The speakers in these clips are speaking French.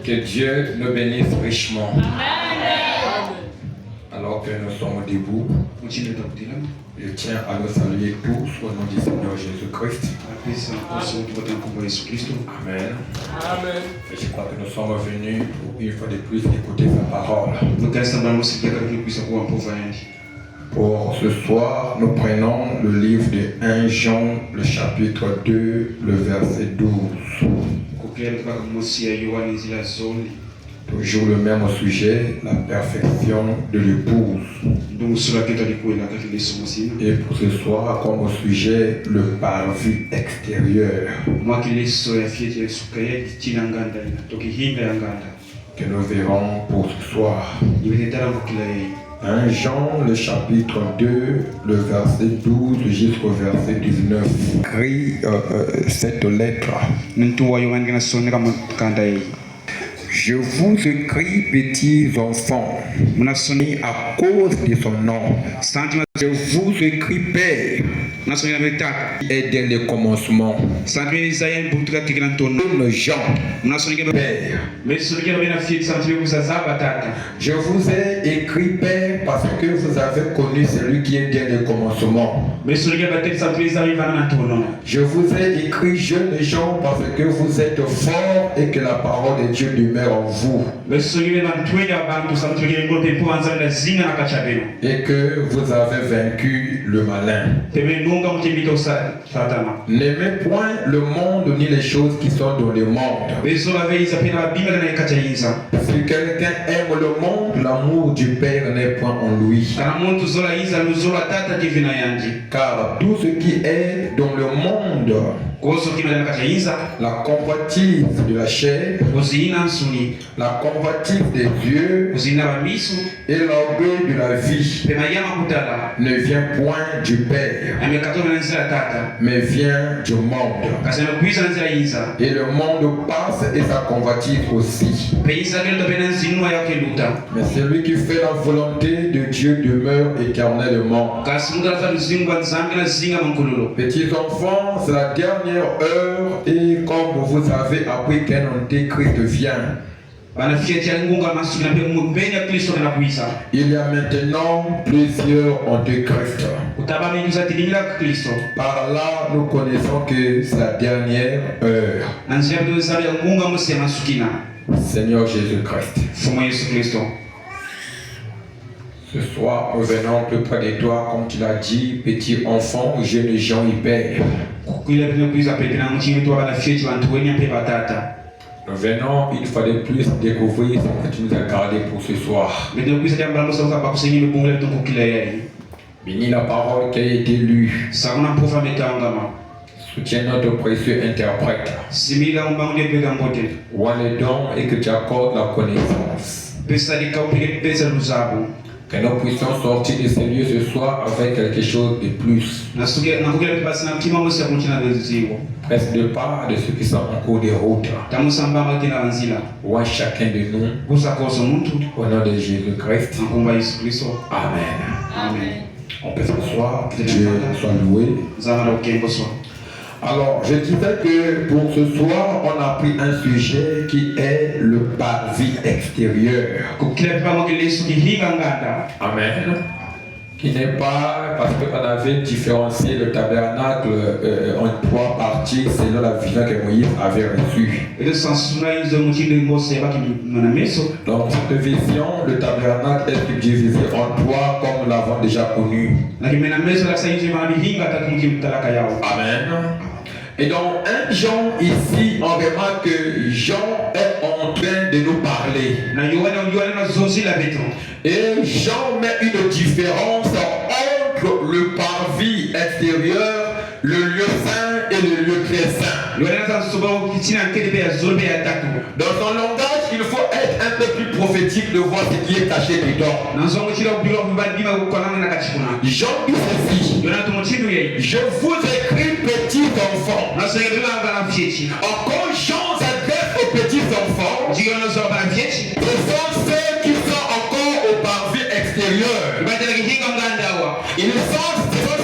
Que Dieu nous bénisse richement. Amen. Alors que nous sommes debout, je tiens à nous saluer tous au nom du Seigneur Jésus-Christ. Amen. Amen. Et je crois que nous sommes venus pour une fois de plus écouter sa parole. Pour ce soir, nous prenons le livre de 1 Jean, le chapitre 2, le verset 12. Toujours le même sujet, la perfection de l'épouse. Et pour ce soir, comme sujet, le parvis extérieur. Que nous verrons pour ce soir. 1 Jean, le chapitre 2, le verset 12 jusqu'au verset 19. Écrit cette lettre. Je vous écris, petits enfants, à cause de son nom. Je vous écris, Père, et dès le commencement. Comme Jean, Père. Je vous ai écrit, Père, parce que vous avez connu celui qui est dès le commencement. Je vous ai écrit, jeunes gens, parce que vous êtes forts et que la parole de Dieu demeure en vous. Et que vous avez vaincu le malin. N'aimez point le monde ni les choses qui sont dans le monde. Si quelqu'un aime le monde, l'amour du Père n'est point en lui. Car tout ce qui est dans le monde, la convoitise de la chair, la convoitise des yeux et l'orgueil de la vie ne vient point du Père, mais vient du monde. Et le monde passe et sa convoitise aussi. Mais celui qui fait la volonté de Dieu demeure éternellement. Petits enfants, c'est la dernière heure et comme vous avez appris qu'un antéchrist vient, il y a maintenant plusieurs antéchrists. Par là, nous connaissons que c'est la dernière heure. Seigneur Jésus-Christ. Ce soir, nous venons plus près de toi, comme tu l'as dit, petit enfant, jeune gens hyper. Nous venons une fois de plus découvrir ce que tu nous as gardé pour ce soir. Bénis la parole qui a été lue. Soutiens notre précieux interprète. Où les dons et que tu accordes la connaissance. Que nous puissions sortir de ces lieux ce soir avec quelque chose de plus. Presque de part de ceux qui sont en cours de route. Ou à chacun de nous. Au nom de Jésus-Christ. Amen. Amen. On peut s'asseoir. Que Dieu soit loué. Alors, je disais que pour ce soir, on a pris un sujet qui est le parvis extérieur. Amen. Qui n'est pas, parce qu'on avait différencié le tabernacle en 3 parties selon la vision que Moïse avait reçue. Donc, cette vision, le tabernacle est subdivisé en 3 comme nous l'avons déjà connu. Amen. Et dans 1 Jean, ici, on remarque que Jean est en train de nous parler. Et Jean met une différence entre le parvis extérieur, le lieu saint et le lieu très saint. Dans son langage, il faut être un peu plus prophétique de voir ce qui est caché dedans. Jean dit ceci. Je vous écris petits enfants. Encore Jean s'adresse aux petits enfants. Ce sont ceux qui sont encore au parvis extérieur. Ce sont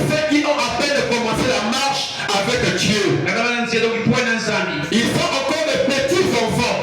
ceux qui ont à peine commencé la marche avec Dieu. Ils sont encore des petits enfants.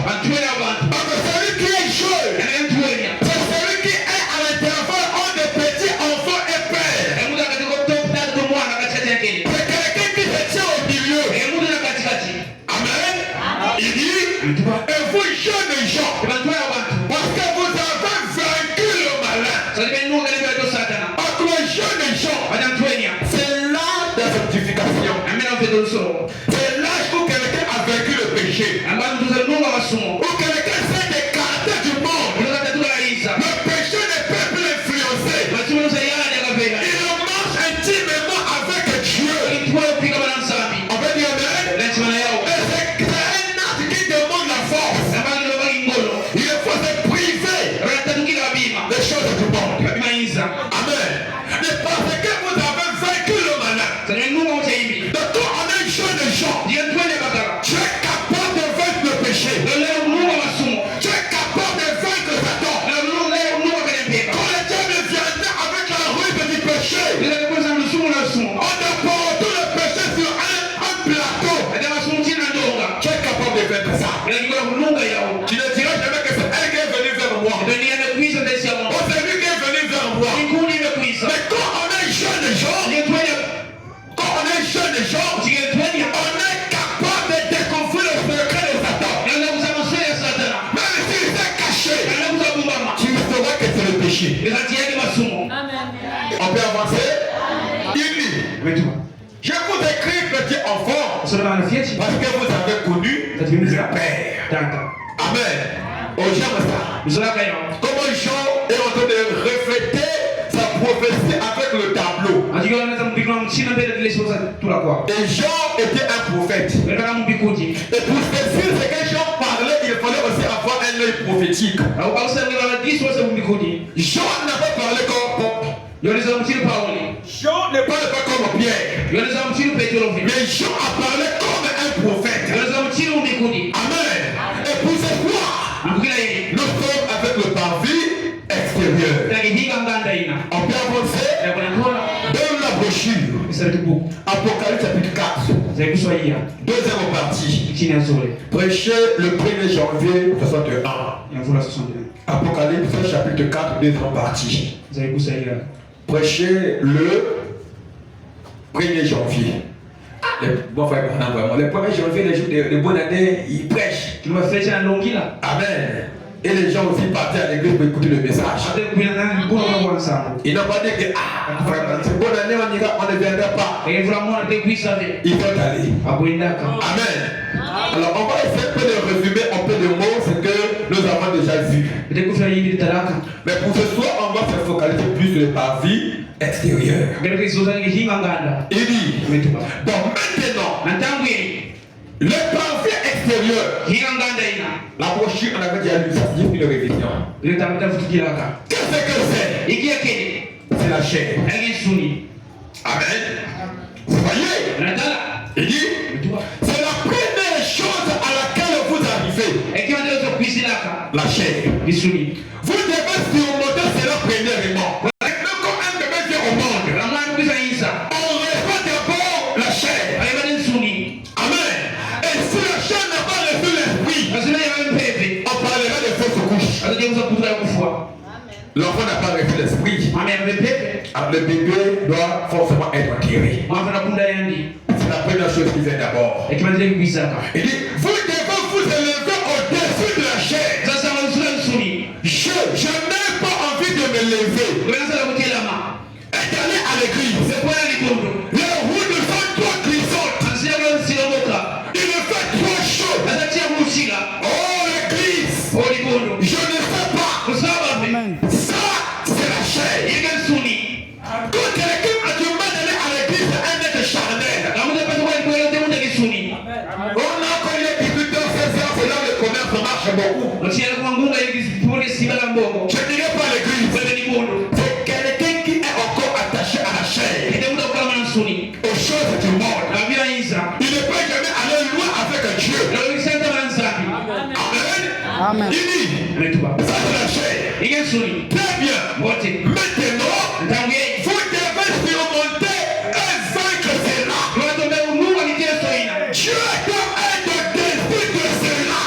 que celui qui est jeune, c'est celui qui est à l'intervalle entre des petits enfants et pères. C'est quelqu'un qui se tient au milieu. Amen. Il dit, et vous jeunes gens, parce que vous avez vaincu le malin. Parce que les jeunes gens, c'est l'âge de sanctification. C'est l'âge où quelqu'un a vaincu le péché. Où quelqu'un s'est écarté du monde. Le péché ne peut plus l'influencer. Il marche intimement avec Dieu. On peut dire amen. Et c'est un acte qui demande la force. Il faut se priver des choses du monde. Amen. Mais parce que vous avez vaincu le malin. Donc quand on est jeune gens, tu es capable de vaincre le péché. Tu es capable de vaincre Satan. Quand le diable viendra avec la ruse du péché, on apporte tout le péché sur un plateau. Tu es capable de vaincre ça. Tu ne diras jamais que c'est elle qui est venue vers moi. Oh, c'est lui qui est venu vers moi. Mais quand on est jeune gens, on est capable de découvrir le secret de Satan. Même s'il s'est caché, tu sauras que c'est le péché. On peut avancer. Il dit, je vous écris, petit enfant, parce que vous avez connu le Père. Amen. Oh, j'aime ça. Comment Jean est en train de refléter sa prophétie avec le tableau. Et Jean était un prophète. Et pour saisir ce que Jean parlait, il fallait aussi avoir un œil prophétique. Jean n'a pas parlé comme Paul. Jean ne parle pas comme Pierre. Mais Jean a parlé comme un prophète. Amen. Et pour ce soir, nous sommes avec le parvis extérieur. On peut avancer dans la brochure. Apocalypse chapitre 4. Deuxième partie. Prêché le 1er janvier 61. Apocalypse chapitre 4, deuxième partie. Prêché le 1er janvier. Les bons frères, le 1er janvier, les jours de bonne année, ils prêchent. Amen. Et les gens aussi partaient à l'église pour écouter le message. Ils n'ont pas dit que c'est bonne année, on ne viendra pas. Ils sont allés. Amen. Alors on va essayer un peu de résumer un peu de mots ce que nous avons déjà vu. Mais pour ce soir, on va se focaliser plus sur le parvis extérieur. Il dit, donc maintenant, le parvis extérieur, la brochure, on avait déjà lu ça, c'est une révision. Qu'est-ce que c'est? C'est la chair. Amen. Vous voyez? Il dit, c'est la première chose à laquelle vous arrivez. La chair. Vous devez surmonter cela premièrement. Maintenant, quand un bébé vient au monde, on reçoit d'abord la chair. Amen. Et si la chair n'a pas reçu l'esprit, on parlera de fausse couche. L'enfant n'a pas reçu l'esprit. Le bébé doit forcément être enterré. C'est la première chose qui vient d'abord. Il dit, vous devez vous élever au-dessus de la chair. Je n'ai pas envie de me lever et d'aller à l'église. Les routes sont trop glissantes. Il me fait trop chaud. Oh, l'église. Je ne sais pas. Ça, c'est la chair. Quand quelqu'un a du mal d'aller à l'église, c'est un être charnel. On a connu les 18h, 16h, c'est là où le commerce marche beaucoup. Je ne dirais pas l'église. C'est quelqu'un qui est encore attaché à la chair, aux choses du monde. Il ne peut jamais aller loin avec Dieu. Amen. Il dit, ça c'est la chair. Très bien. Maintenant, vous devez surmonter et vaincre cela. Dieu doit être au-dessus de cela.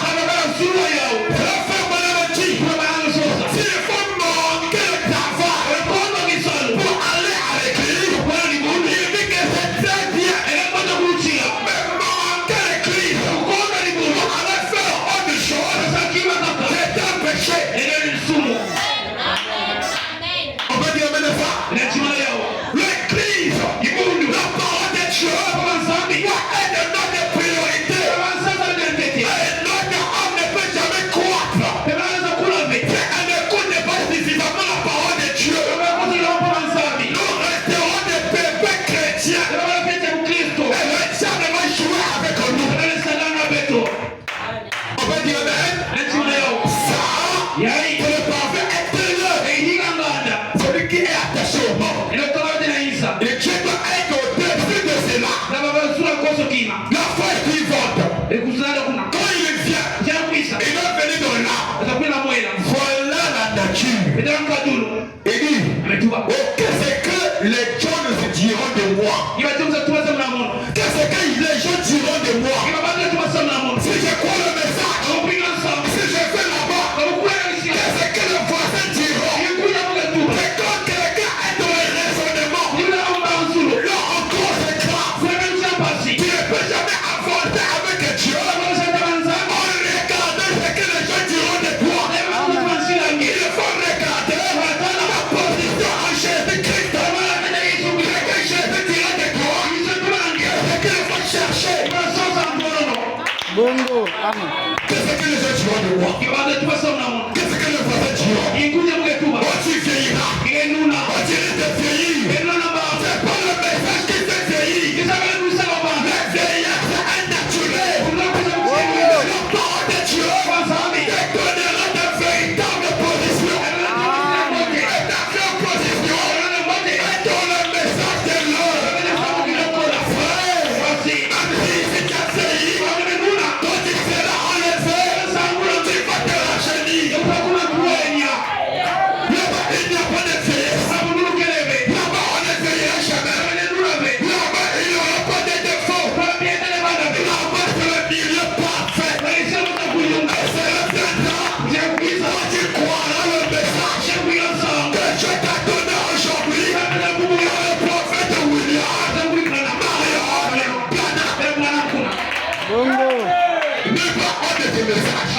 voit? Qu'est-ce que le voisin dit? Oh, tu vieilliras. Oh, tu risques de vieillir. C'est pas le message qui fait vieillir. Le vieillard, c'est un naturel. La parole de Dieu te donnera de véritables positions. Et ta vraie position est dans le message de l'heure. Frère, même si tu as vieilli, quand tu seras enlevé, tu vas te rajeunir. Là-bas, il n'y a pas de vieillesse. Là-bas, on ne vieillira jamais. Là-bas, il n'y aura pas de défaut. Là-bas, c'est le milieu parfait. Et c'est le temps. Quand tu croiras le message que Dieu t'a donné aujourd'hui, le prophète William, Marion, ne pas honte de tes messages.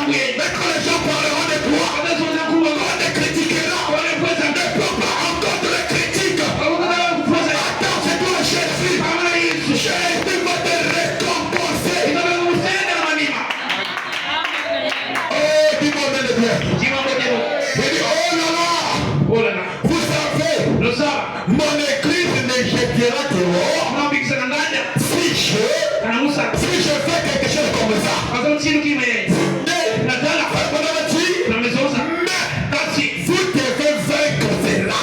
Mais quand les gens parleront de toi, on te critiquera. Ne peux pas encore te le critique. Attends, c'est toi Jésus. Jésus va te récompenser. Oh, dis-moi bien de bien. Il dit, oh là là, vous savez, mon église ne jettera dehors si je fais quelque chose comme ça. Mais, vous devez vaincre cela.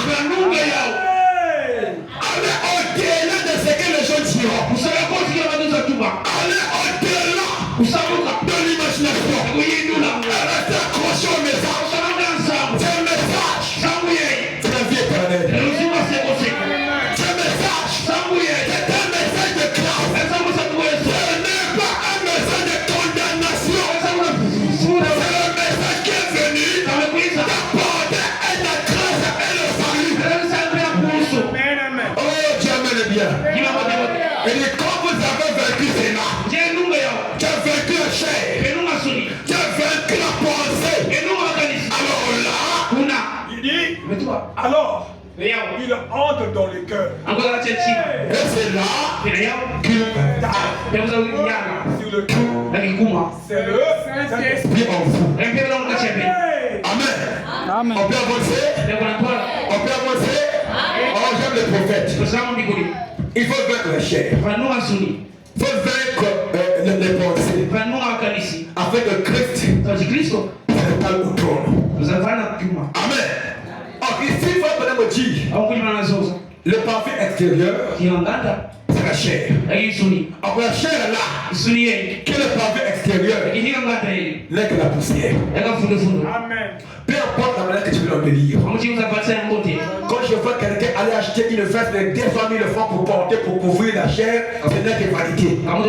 Allez au-delà de ce que les gens diront. Allez au-delà de l'imagination. Restez accrochés au message. C'est un message. C'est la vie éternelle. C'est un message. C'est un message de grâce. Ce n'est pas un message de condamnation. C'est le message qui est venu d'apporter la grâce et le salut. Oh, Dieu m'aime bien. Il dit, quand vous avez vaincu cela, tu as vaincu la chair, tu as vaincu la pensée. Alors là, Il dit, alors, il entre dans les cœurs. et c'est là qu'il Sur le cœur. C'est le Saint-Esprit. vit en vous. Hey! Amen. On peut avancer. On peut avancer. Oh, j'aime les prophètes. Il faut vaincre la chair. Il faut vaincre les pensées. Afin que Christ s'installe au trône. Amen. Alors ici, il faut me dire, le parfum extérieur, c'est la chair. Alors la chair est là, que le parfum extérieur n'est que la poussière. Amen. Peu importe la manière que tu veux l'embellir. Quand je vois quelqu'un aller acheter une veste de 200 000 francs pour porter, pour couvrir la chair, ce n'est que vanité. Oh, moi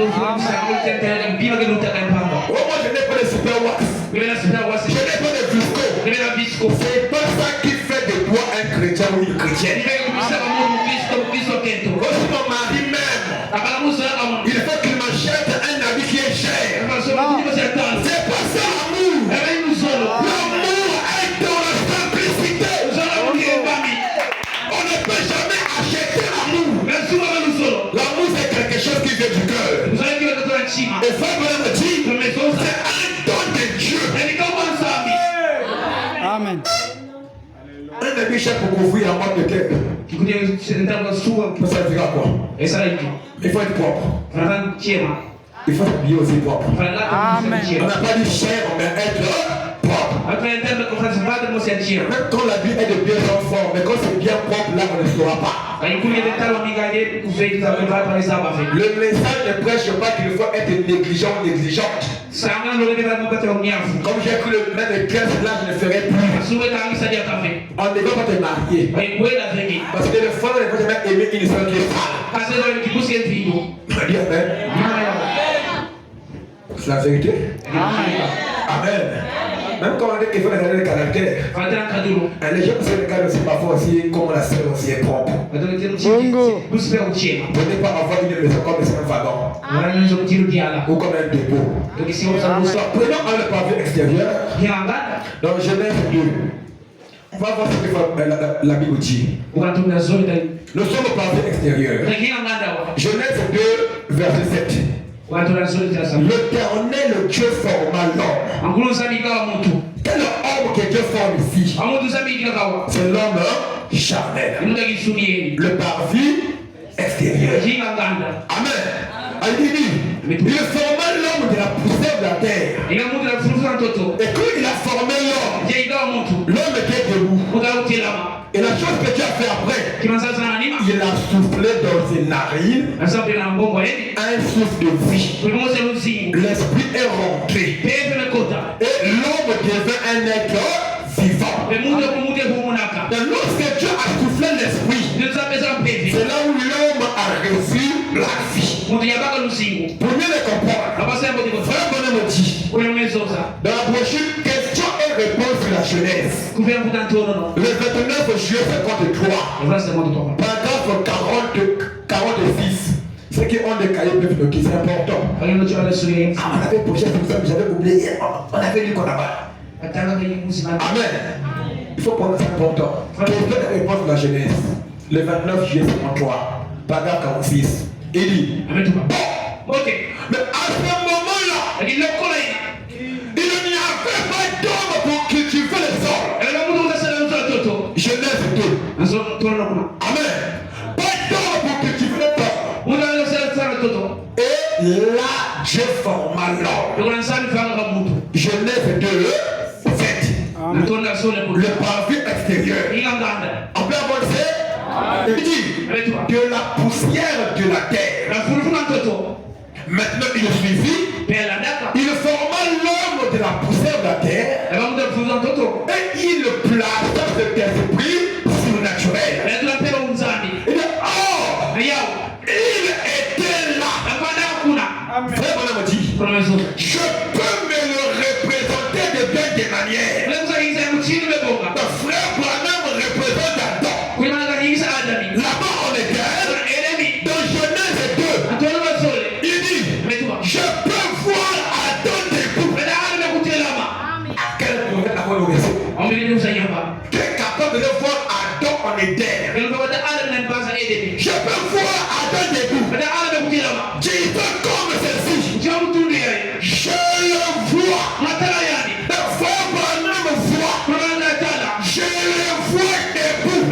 je n'ai pas de super wax. Je n'ai pas de visco. C'est pas ça qui fait de toi un chrétien ou une chrétienne. Aussi mon mari même, il faut qu'il m'achète un habit qui est cher. C'est pas ça l'amour. L'amour est dans la simplicité. On ne peut jamais acheter l'amour. L'amour c'est quelque chose qui vient du cœur. Et frère me dit, c'est un don de Dieu. Amen. Un habit cher pour couvrir la mort de cœur. Ça servira à quoi? Il faut être propre. Il faut s'habiller aussi propre. Amen. On n'a pas dit cher, mais être propre. Même quand la vie est de bien en forme, mais quand c'est bien propre, là on ne saura pas. Le message ne prêche pas qu'il faut être négligent ou négligente. Comme j'ai cru le mettre de 15 là, je ne ferai plus. On ne va pas te marier. Parce que le frère ne peut jamais aimer une seule qui est sale. Dis amen. C'est la vérité. Amen. Même quand on dit qu'il faut regarder le caractère, les gens qui se regardent aussi parfois aussi comme la sœur aussi est propre. Bongo. Vous n'êtes pas avoir une maison comme un wagon ou comme un dépôt. Prenons le pavé extérieur dans Genèse 2. On va voir ce que la Bible dit. Nous sommes au pavé extérieur. Genèse 2, verset 7. L'Éternel, le Dieu forma l'homme. Quel homme que Dieu forme ici? C'est l'homme charnel. Le parvis extérieur. Amen. Il forma l'homme de la poussière de la terre. Et quand il a formé l'homme, l'homme était debout. Et la chose que Dieu a fait après, il a soufflé dans ses narines un souffle de vie. L'esprit est rentré. Et l'homme devient un être vivant. Et lorsque Dieu a soufflé l'esprit, c'est là où l'homme a reçu la vie. Pour mieux le comprendre, frère Bonhomme dit, dans la brochure question et réponse sur la jeunesse, le 29 juillet 53, paragraphe 46. Ceux qui ont des cahiers peuvent noter, c'est important. On avait posé tout ça, mais j'avais oublié. On avait lu qu'on avait. Amen. Il faut prendre ça important. Question et réponse sur la jeunesse, le 29 juillet 53, paragraphe 46. Il dit, bon, ok, mais à ce moment-là, il n'y avait pas d'homme pour cultiver le sol. Genèse 2. Amen. Pas d'homme pour cultiver le sol. Et là, Dieu forma l'homme. Genèse 2, 7. Le parvis extérieur. On peut avancer. Il dit de la poussière de la terre. Maintenant il est suivi. Il forma l'homme de la poussière de la terre. Et il plaça cet esprit surnaturel. Il dit, oh, il était là. Frère Bonhomme dit, je peux me le représenter de bien des manières. Le frère Bonhomme représente Adam. Là-bas on est guerre. Dans Genèse 2, il dit, je peux voir Adam debout. À quel point avoir le réseau? Tu es capable de voir Adam en Éden. Je peux voir Adam debout. Dis comme ceci. Je le vois. Le frère Branham voit. Je le vois debout.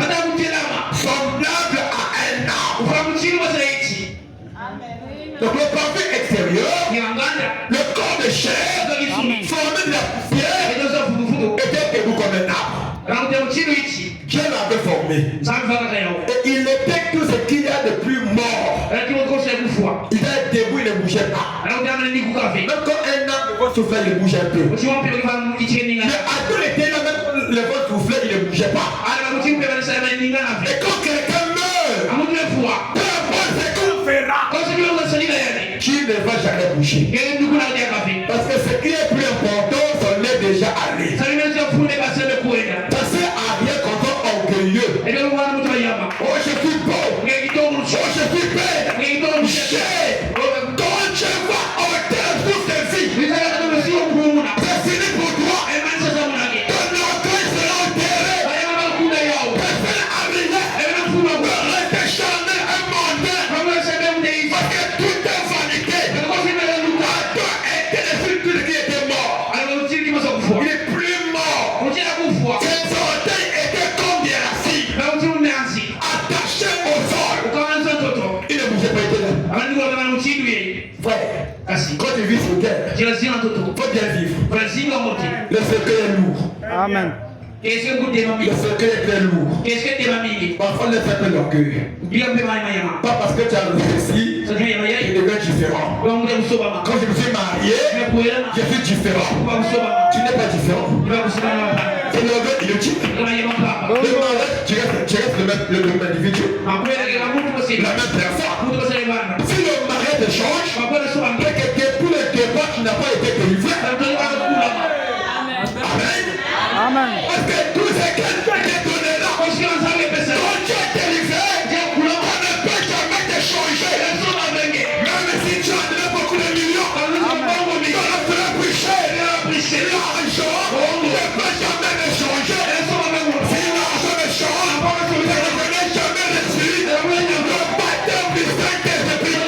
Semblable à un arbre. Donc le parvis extérieur, le corps de chair, formé de la poussière, était debout comme un arbre. Dieu l'avait formé. Et il était tout ce qu'il y a de plus mort. Il était debout, il ne bougeait pas. Même quand un arbre soufflait, il bougeait un peu. Mais Adam était là, même le vent soufflait, il ne bougeait pas. Et quand quelqu'un meurt, peu importe ce qu'on fera, qui ne va jamais bouger. Parce que ce qui est plus important, on est déjà allé. Ça sert à rien quand on est orgueilleux. Oh, je suis beau. Oh, je suis belle. Quand je vois hôtel pour tes vies, c'est fini pour toi. Ton orgueil sera enterré. Personne arrivé. Reste charnel et mondain. Parce que tout est vanité. Adam était le seul qui était mort. Il est plus mort. Ses orteils étaient comme des racines. Attachés au sol. Il ne bougeait pas, il était là. Frère, quand tu vis sur terre, il faut bien vivre. Le secret est lourd. Amen. Le secret est très lourd. Parfois, les fait l'orgueil. Pas parce que tu as réussi, tu deviens différent. Quand je me suis marié, je suis différent. Tu n'es pas différent. C'est l'orgueil, il est type. Le mariage, tu restes le même individu. La même personne. Si le mariage change, c'est que depuis le départ, tu n'as pas été délivré. Amen. Amen. Parce que tout ce que Dieu t'a donné là, quand Dieu est délivré, on ne peut jamais te changer. Même si tu as donné beaucoup de millions, on a fait la pricher, l'argent ne peut jamais me changer. Si l'argent me change, je ne connais jamais le suite. Le baptême du Saint-Esprit.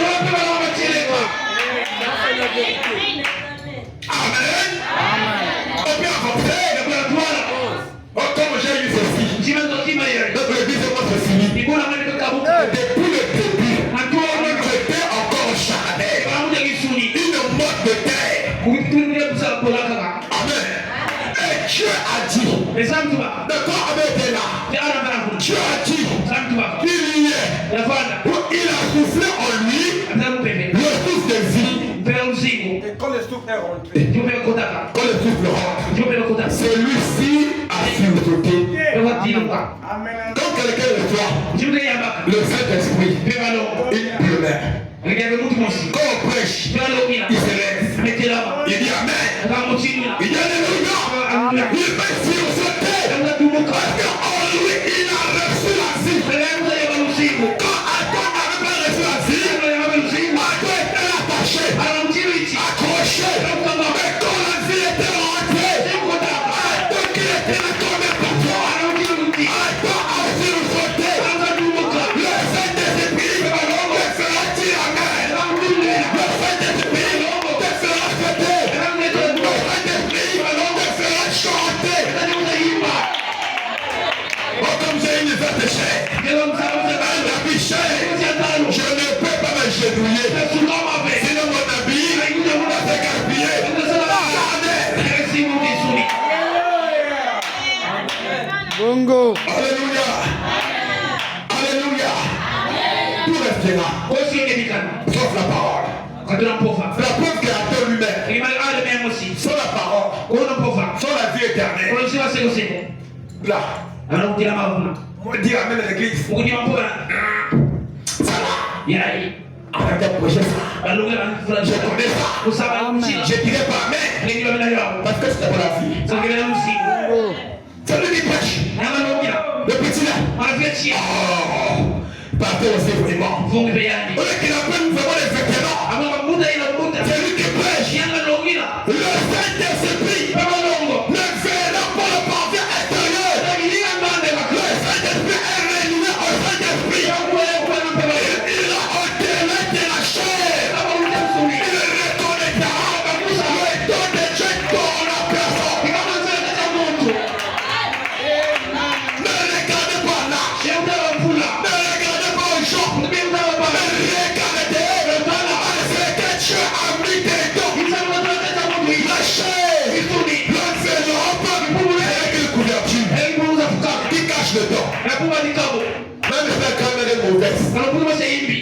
Dieu a dit. D'accord, avec là. Dieu a dit. Il y est. Il a soufflé en lui le souffle de vie. Et quand le souffle est rentré, Quand le souffle rentre, celui-ci a sursauté. Amen. Quand quelqu'un le soit, le Saint-Esprit, il pleure. Quand on prêche, il se lève. Il dit Amen. Il dit Alléluia. Il met sursauter. Parce qu'en lui, il a reçu la vie. Quand Adam n'avait pas reçu la vie, Adam était attaché, accroché. Mais quand la vie était rentrée, Adam qui était là comme un patron, Adam a sursauté. Le Saint-Esprit te fera dire Amen. Le Saint-Esprit te fera fêter. Le Saint-Esprit te fera chanter. Oh, comme j'ai une verte chair, un habit cher, je ne peux pas m'agenouiller. Sinon mon habit va se gaspiller. Bongo. Alléluia. Alléluia. Tout restera. Sauf la parole. La preuve créateur lui-même. Sans la parole. Sans la vie éternelle. Là. On dit Amen à l'église. Ça va. Arrête de prêcher ça. Je connais ça. Je dirais pas Amen. Parce que c'est pour la vie. Bongo. C'est lui qui prêche. Le petit là. Oh. Partez aussi vraiment. Au lieu qu'il appelle vraiment les vétérans. C'est lui qui prêche. Le Saint-Esprit ne verra pas le parfait extérieur. Le Saint-Esprit est réuni au Saint-Esprit. Il a ôté de la chair. Il reconnaîtra le don de Dieu dans la personne. Ne regardez pas là. Ne regardez pas aux gens. Regardez à ce que Dieu a mis dedans. La chair, l'enveloppe et une couverture qui cache le dos. Même si la caméra est mauvaise.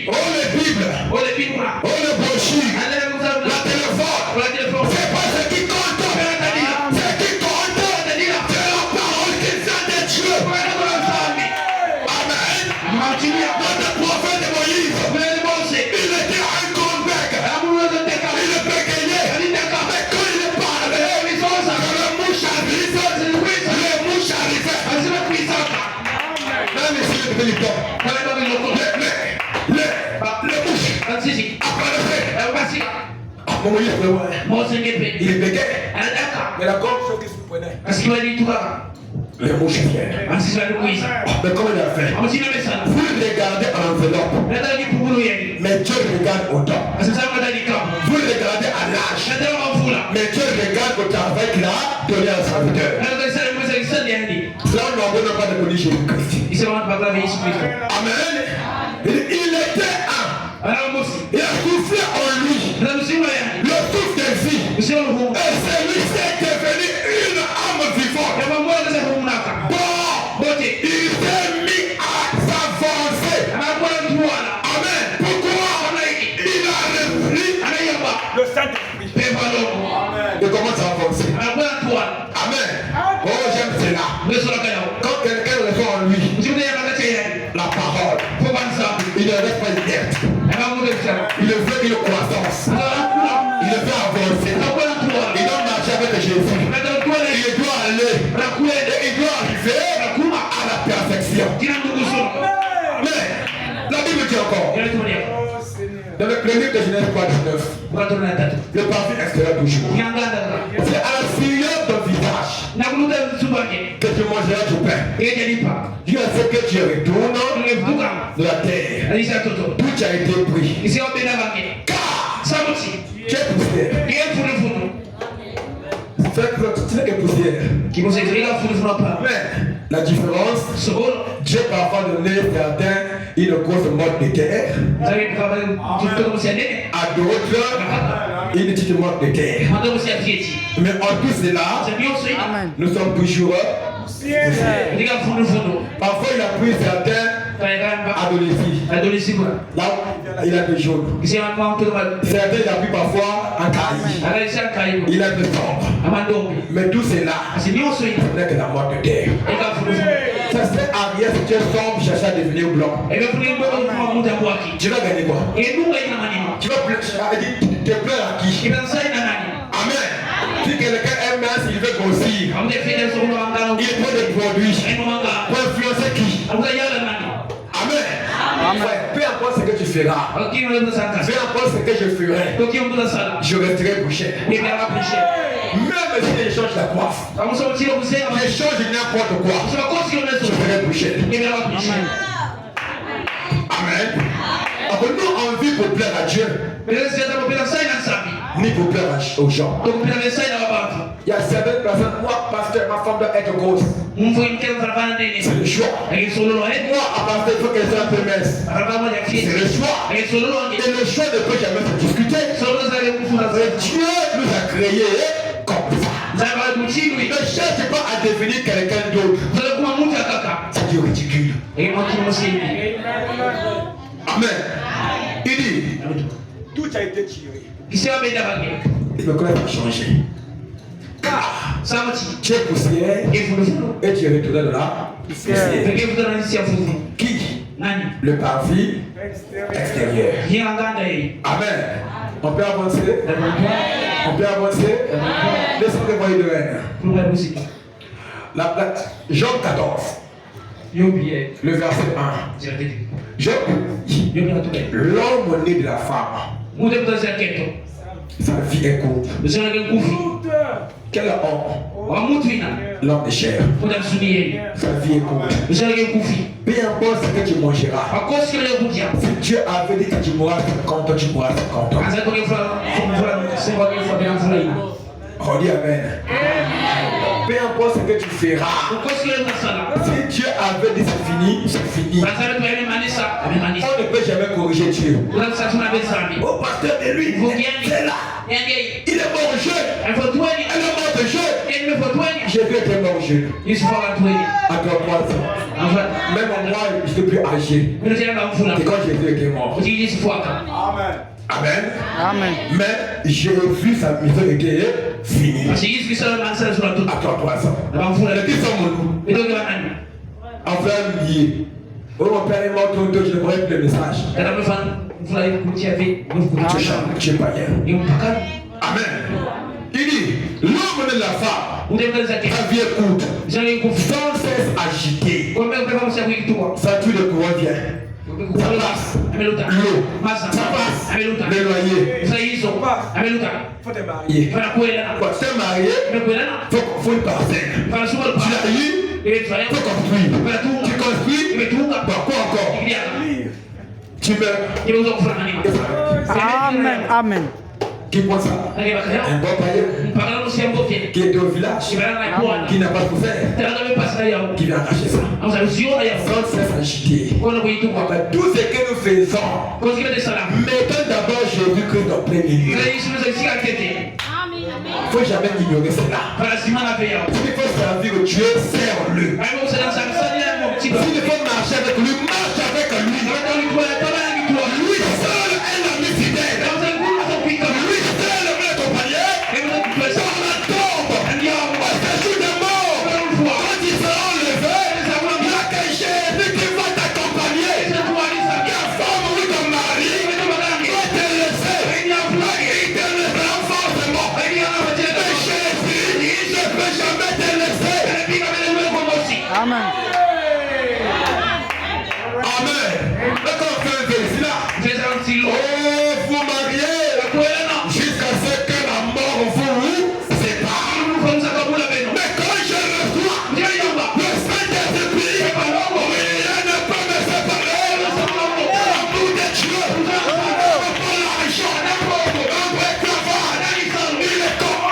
Oh les Bibles, oh les brochures, la téléphone, c'est pas ce qui compte. Ce qui compte, c'est la parole qui vient de Dieu. Amen. Notre prophète Moïse, il était un convaincre. Il bégayait. Mais quand il parlait, les mouches arrivaient. Même ici, le Philippon. Les mouches apparaissaient. Moïse, il bégayait. Mais la gorge qui se prenait. Les mouches viennent. Mais comment il a fait? Vous regardez à l'enveloppe, mais Dieu regarde au temps. Vous regardez à l'âge, mais Dieu regarde au travail qu'il a donné à sa serviteur. Là, on n'a pas de connu Jésus-Christ. Amen. Il était un. Il a soufflé en lui le souffle de vie. Et celui qui est devenu une âme vivante. Bon, il s'est mis à s'avancer. Amen. Pourquoi? Il a repris le Saint-Esprit. Il commence à avancer. Amen. Oh, j'aime cela. Quand quelqu'un reçoit en lui la parole, il ne reste pas inerte. Il veut une croissance. Il veut avancer. Il doit marcher avec Jésus. Il doit aller. Et il doit arriver à la perfection. Mais la Bible dit encore. Dans le livre de Genèse 4:19, le parfum extérieur toujours. C'est à la figure de visage que tu mangeras du pain. Dieu a fait que tu retournes de la terre. Tout a été pris. Car tu es poussière. Tu n'es que poussière. Mais la différence, Dieu parfois donné certains une grosse mode de terre. À d'autres, une petite mode de terre. Mais en tout cela, nous sommes toujours. Parfois, il a pris certains adolescents. Là, il a des jaunes. Certains, il a pris parfois un caille. Il a des sombres. Mais tout cela, ce n'est que la mode de terre. Ça serait arrière si tu es sombre, chercher à devenir blanc. Tu vas gagner quoi? Tu vas te plaire à qui? Amen. Si quelqu'un aime s'il veut grossir, il prend des produits pour influencer qui? Amen. Peu importe ce que tu feras, peu importe ce que je ferai, je resterai bouché. Même si je change la coiffe, je change n'importe quoi, je serai bouché. Amen. Alors nous on vit pour plaire à Dieu, ni pour plaire aux gens. Il y a certaines personnes, moi pasteur, ma femme doit être grosse. C'est le choix. Moi à pasteur, il faut qu'elle soit un peu mince. C'est le choix. Et le choix ne peut jamais se discuter. Dieu nous a créés comme ça. Ne cherche pas à devenir quelqu'un d'autre. C'est du ridicule. Amen. Il dit, tout a été tiré. il me connaît pas changer. Tu es poussière et tu es retourné de là. Qui? Le parvis extérieur. Amen. On peut avancer. On peut avancer. Laissez-moi voir de reine. Jean 14. Le verset 1. Job, l'homme né de la femme, sa vie est courte. Quel homme? L'homme de chair. Sa vie est courte. Peu importe ce que tu mangeras. Si Dieu avait dit que tu mourras 50 ans, tu mourras 50 ans. On dit Amen. Peu importe ce que tu feras. Si Dieu avait dit c'est fini, c'est fini. On ne peut jamais corriger Dieu. Oh pasteur de lui, c'est là. Il est mort au jeu. Elle est morte au jeu. J'ai vu être mort au jeu. À 3 ans. Même moi, je suis plus âgé. C'est quand Jésus était mort. Amen. Amen. Amen. Mais j'ai vu sa mission était finie. À 33 ans. Qui sommes-nous? Enfin, lié. Oh, mon père est mort, je ne pourrais plus le message. Tu es païen. Amen. Il dit, l'homme de la femme, sa vie est courte, sans cesse agité. Ça tue le courant vient. Ça passe, l'eau, ça passe, le loyer. Faut te marier. Quand tu es marié, il faut une parcelle. Tu l'as eu, il faut construire. Tu construis, pourquoi encore? Tu meurs. Amen. Amen. Qui pense ça? Un bon païen qui est au village, qui n'a pas de faire, qui vient arracher ça. Sans cesse agité. Tout ce que nous faisons, mettons d'abord Jésus-Christ en plein milieu. Il ne faut jamais ignorer cela. S'il faut servir Dieu, serre-le. S'il faut marcher avec lui, marche avec lui. Lui seul est l'ami fidèle. Lui seul est accompagné. Dans la tombe, au séjour des morts, quand ils seront levés, il y a que Jésus qui va t'accompagner. Ta femme ou ton mari doit te laisser. Il te laissera forcément. Mais Jésus, il ne peut jamais te laisser. Amen. Amen. D'accord, frère, c'est là. Oh, vous mariez jusqu'à ce que la mort vous sépare. Mais quand je reçois le Saint-Esprit, rien ne peut me séparer. L'amour de Dieu, pour l'argent, un vrai travail, il est comme.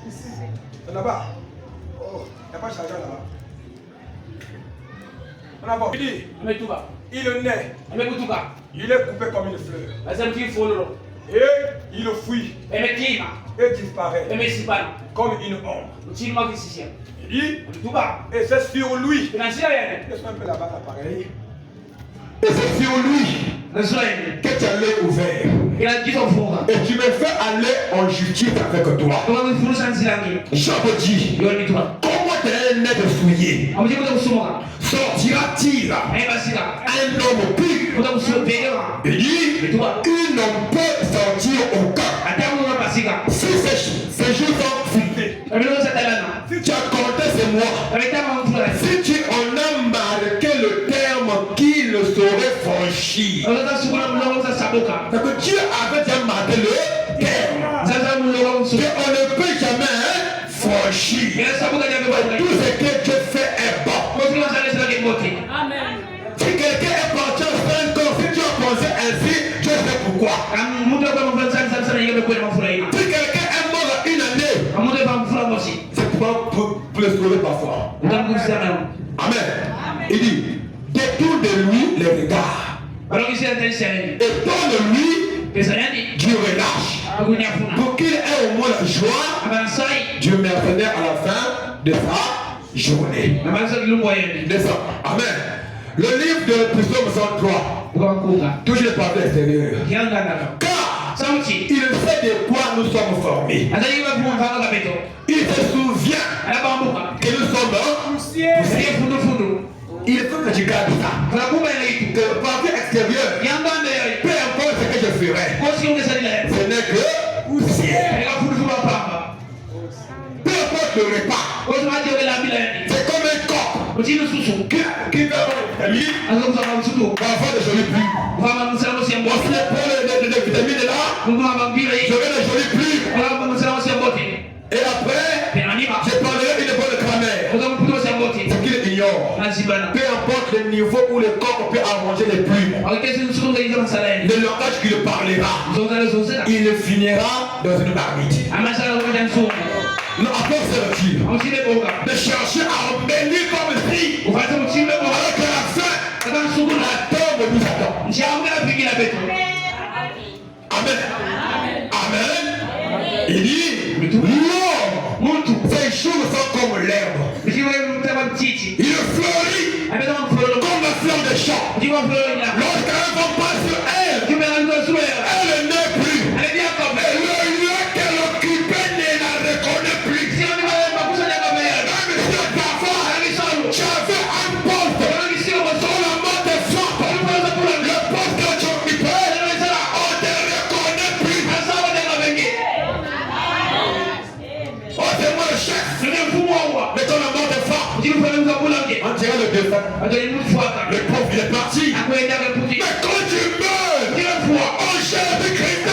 Ici. Là-bas. Oh, il n'y a pas de chargeur là-bas. On a bon. Il dit, il est né. Il est coupé comme une fleur. Et il fuit. Et disparaît. Comme une ombre. Il dit, et c'est sur lui. Laisse-moi un peu là-bas, là, pareil. Et c'est sur lui que tu as l'œil ouvert. Et tu me fais aller en justice avec toi. Job dit, comment t'es né de fouiller? Sortira-t-il un homme pur? Il dit, une homme peut sortir au camp. Si ces jours sont fixés, si tu as compté ces mois, si tu en as marqué le terme qu'il ne saurait franchir, c'est que Dieu avait déjà marqué le terme. Et on ne peut jamais franchir. Tout ce que Dieu fait est bon. Si quelqu'un est parti en 5 ans, si tu as pensé ainsi, Dieu sait pourquoi. Si quelqu'un est mort à une année, c'est pour le sauver parfois. Amen. Il dit, détourne de lui les regards. Et donne-lui du relâche. Pour qu'il ait au moins la joie du mercenaire à la fin de sa journée. Amen. Le livre de Psaume 103. Toujours le parler extérieur. Car il sait de quoi nous sommes formés. Il se souvient que nous sommes poussière. Il faut que tu gardes ça. Que le parti extérieur, peu importe ce que je ferai, ce n'est que poussière. Peu importe le repas, c'est comme un corps qui va avoir de jolies plumes. Voici les vitamines là, je vais les jolies plumes. Et après, je parlerai une bonne grammaire. Ce qu'il ignore. Peu importe le niveau où le corps peut arranger les plumes, le langage qu'il parlera, il finira dans une marmite. Non, à part de chercher à embellir comme si, alors que la fin, la tombe nous attend. Amen. Amen. Il dit, l'homme, ses jours sont comme l'herbe. Il fleurit comme la fleur de champ. Lorsqu'elle va pas sur elle, elle n'est plus. Et le lieu qu'elle occupait ne la reconnaît plus. Même si parfois tu avais un poste sur la mort de frappe, le poste que tu occupais, on ne te reconnaît plus. Oh, c'est moi le chef. Mais quand la mort de frappe, on dirait le défunt. Le pauvre il est parti. Mais quand tu meurs, en chair de Christ, tu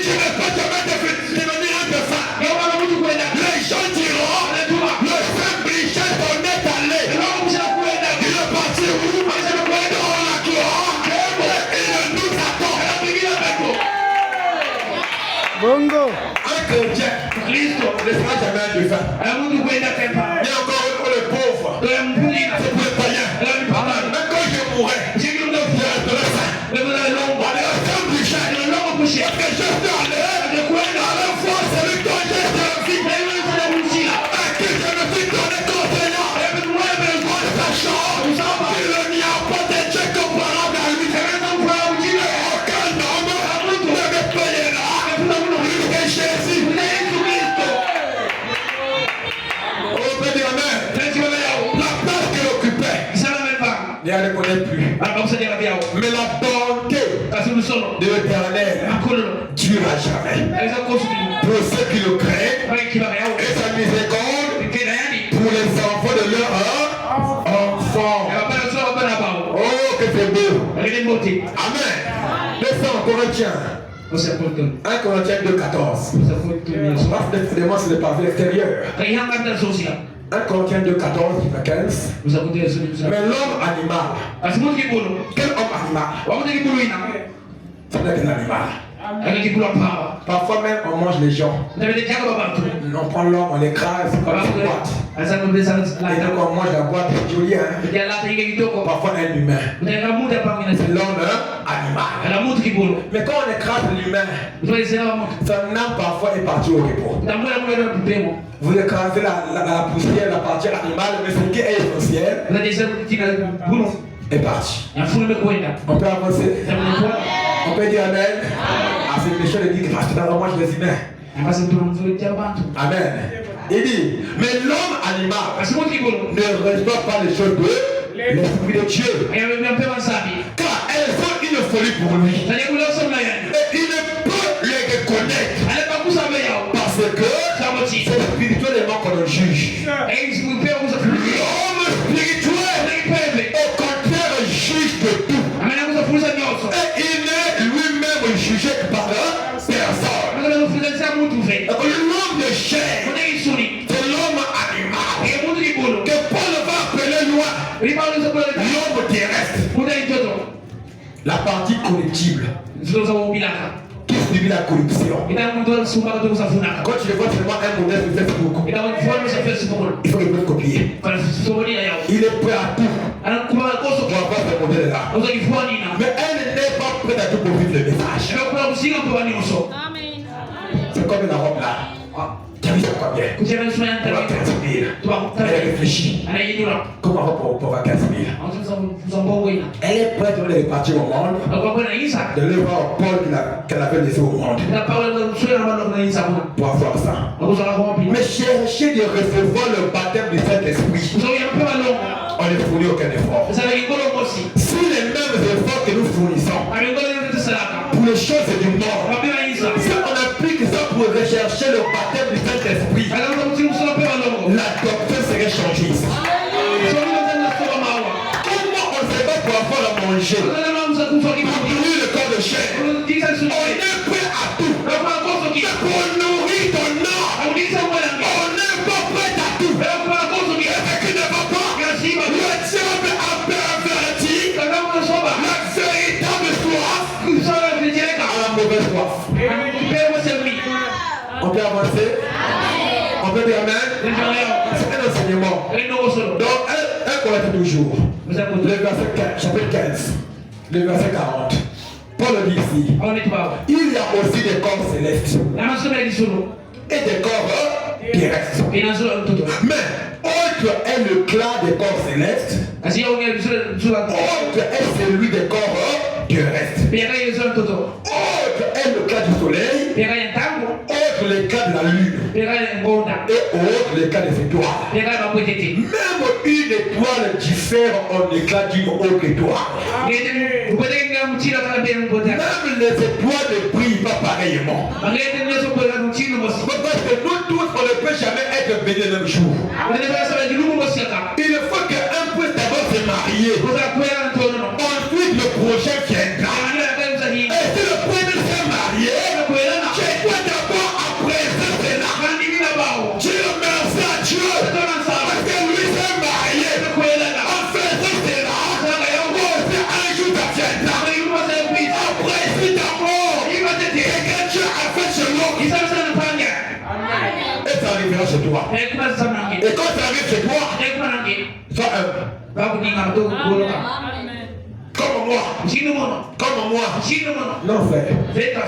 ne peux jamais devenir un défunt. Les gens diront, le saint Brichel on est allé. Il est parti où? Dans la gloire. Il nous attend. Bongo. Un chrétien ne sera jamais un défunt. Il y a encore les pauvres. C'est pour les païens. Même quand je mourrai, je resterai saint. Parce que je suis allé à la fois celui dont j'ai servi à qui je me suis donné comme Seigneur. Sachant qu'il n'y a pas de Dieu comparable à lui. Aucun homme ne me payera plus que Jésus. Oh, Père de la mer, la place qu'il occupait, ne la reconnaît plus. Mais la bonté de l'Éternel durera jamais. Pour ceux qui le craignent, et sa miséricorde pour les enfants de leur enfant. Oh, que c'est beau. Amen. Descends en Corinthiens. 1 Corinthiens 2,14. Décidément, c'est le pavé extérieur. 1 Corinthiens 2,14 à 15. Mais l'homme animal, quel homme animal? Ce n'est qu'un animal. Parfois même on mange les gens. On prend l'homme, on l'écrase comme une boîte. Et donc on mange la boîte, c'est joli hein. Parfois un humain. C'est l'homme animal. Mais quand on écrase l'humain, son âme parfois est partie au repos. Vous écrasez la poussière, la partie animale, mais ce qui est essentiel est parti. On peut avancer. On peut dire Amen. Ah, c'est le méchant qui dit que pasteur, moi je les humains. Amen. Il dit, mais l'homme animal ne reçoit pas les choses de l'Esprit de Dieu. Car elles sont une folie pour lui. Et il ne peut les reconnaître. Parce que c'est spirituellement qu'on le juge. L'homme spirituel, au contraire, juge de tout. Et il n'est lui-même jugé par personne. L'homme de chair, c'est l'homme animal. Que Paul va appeler l'homme terrestre. La partie corruptible qui subit la corruption. Quand tu le vois seulement un modèle sur Facebook, il faut le copier. Il est prêt à tout pour avoir ce modèle-là. Mais elle n'est pas prête à tout pour vivre le message. C'est comme la robe là. Tu as vu ça combien? Tu vas 15 000. Elle réfléchit. Comment on peut avoir 15 000? Elle est prête à les répartir au monde. De le voir Paul qu'elle avait laissé au monde. Pour avoir ça. Mais chercher de recevoir le baptême du Saint-Esprit. On ne fournit aucun effort. Si les mêmes efforts que nous fournissons pour les choses du monde, si on applique ça pour rechercher le baptême du Saint-Esprit, la doctrine serait changée. Comment on se bat pour avoir à manger, pour nourrir le corps de chair? On est prêt à tout. Mais pour nourrir ton âme, on n'est pas prêt à tout. Et ce qui ne va pas, le diable a perverti la véritable soif à la mauvaise soif. On peut avancer? On peut dire Amen? C'est un enseignement. Donc, un Corinthiens toujours. Le verset 15, chapitre 15, le verset 40. Paul dit ici, il y a aussi des corps célestes et des corps terrestres. Mais autre est le clan des corps célestes, autre est celui des corps terrestres. Autre est le cas du soleil, autre le cas de la lune, et autre le cas des étoiles. Même une étoile diffère en éclat d'une autre étoile. Même les étoiles ne brillent pas pareillement. Parce que nous tous, on ne peut jamais être bénis le même jour. Il faut qu'un puisse d'abord se marier. Ensuite, le prochain viendra. Et si le premier s'est marié, tu dois d'abord apprécier cela. Tu remercies à Dieu parce que lui s'est marié. En faisant cela, aussi un jour ça viendra. Apprécie d'abord et que Dieu a fait chez l'autre. Et ça arrivera chez toi. Et quand ça arrive chez toi, sois humble. Comme moi. Non, frère.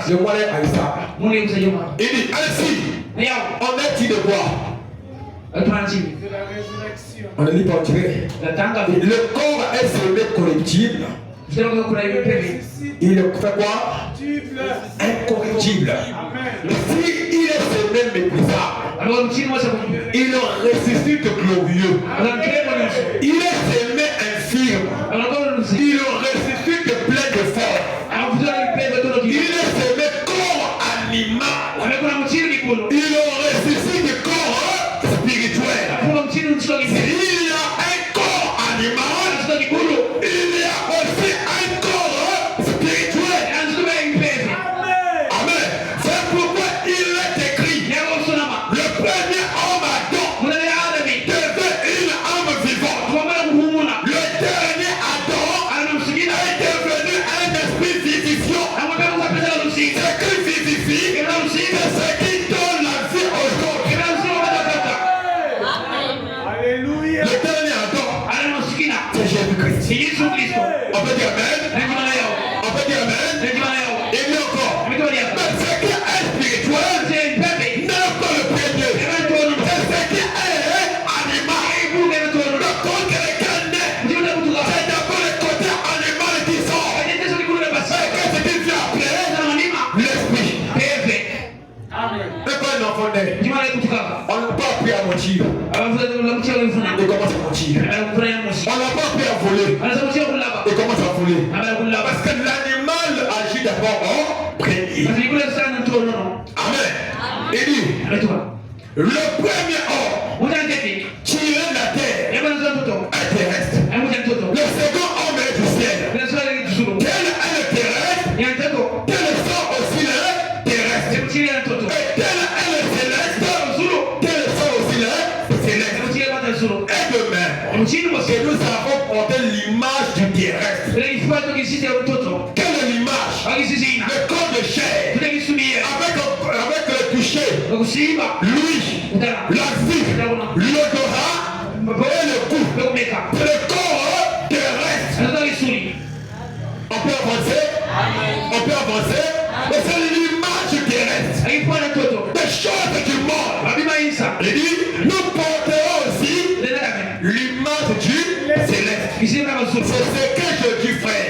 Le moyen à Isaac. Il dit ainsi, on est-il de quoi? On ne lit pas tiré. Le corps est semé corruptible. Il fait quoi? Incorruptible. Si il est semé méprisable, il ressuscite glorieux. Il est semé infirme, il ressuscite plein de force. Il est semé corps animal, il ressuscite corps spirituel. S'il y a un corps animal, il y a aussi un corps spirituel. Amen. C'est pourquoi il est écrit, le premier homme Adam devait une âme vivante. On peut dire amen. Et mieux encore. Mais ce qui est spirituel n'est pas le premier. C'est ce qui est animal. Le côté lequel c'est d'abord le côté animal qui sort. Et qu'est-ce qu'il vient après? L'esprit. C'est pas un enfant né. On n'a pas appris à mentir. Il commence à mentir. On n'a pas appris à voler. Il commence à voler. Parce que l'animal agit d'abord en premier. Amen. Il dit, le premier homme tiré de la terre est terrestre. Le second homme est du ciel. Quel est le terrestre? Quel sont aussi les terrestres? Et quel est le céleste? Quels sont aussi les célestes? Et de même, que nous avons porté l'image du terrestre. Quelle est l'image? Le corps de chair. Avec le toucher, l'ouïe, la vue, l'odorat et le goût. Le corps terrestre. On peut avancer. On peut avancer. Mais c'est l'image terrestre. Des choses du monde. Il dit, nous porterons aussi l'image du céleste. C'est ce que je dis, frère.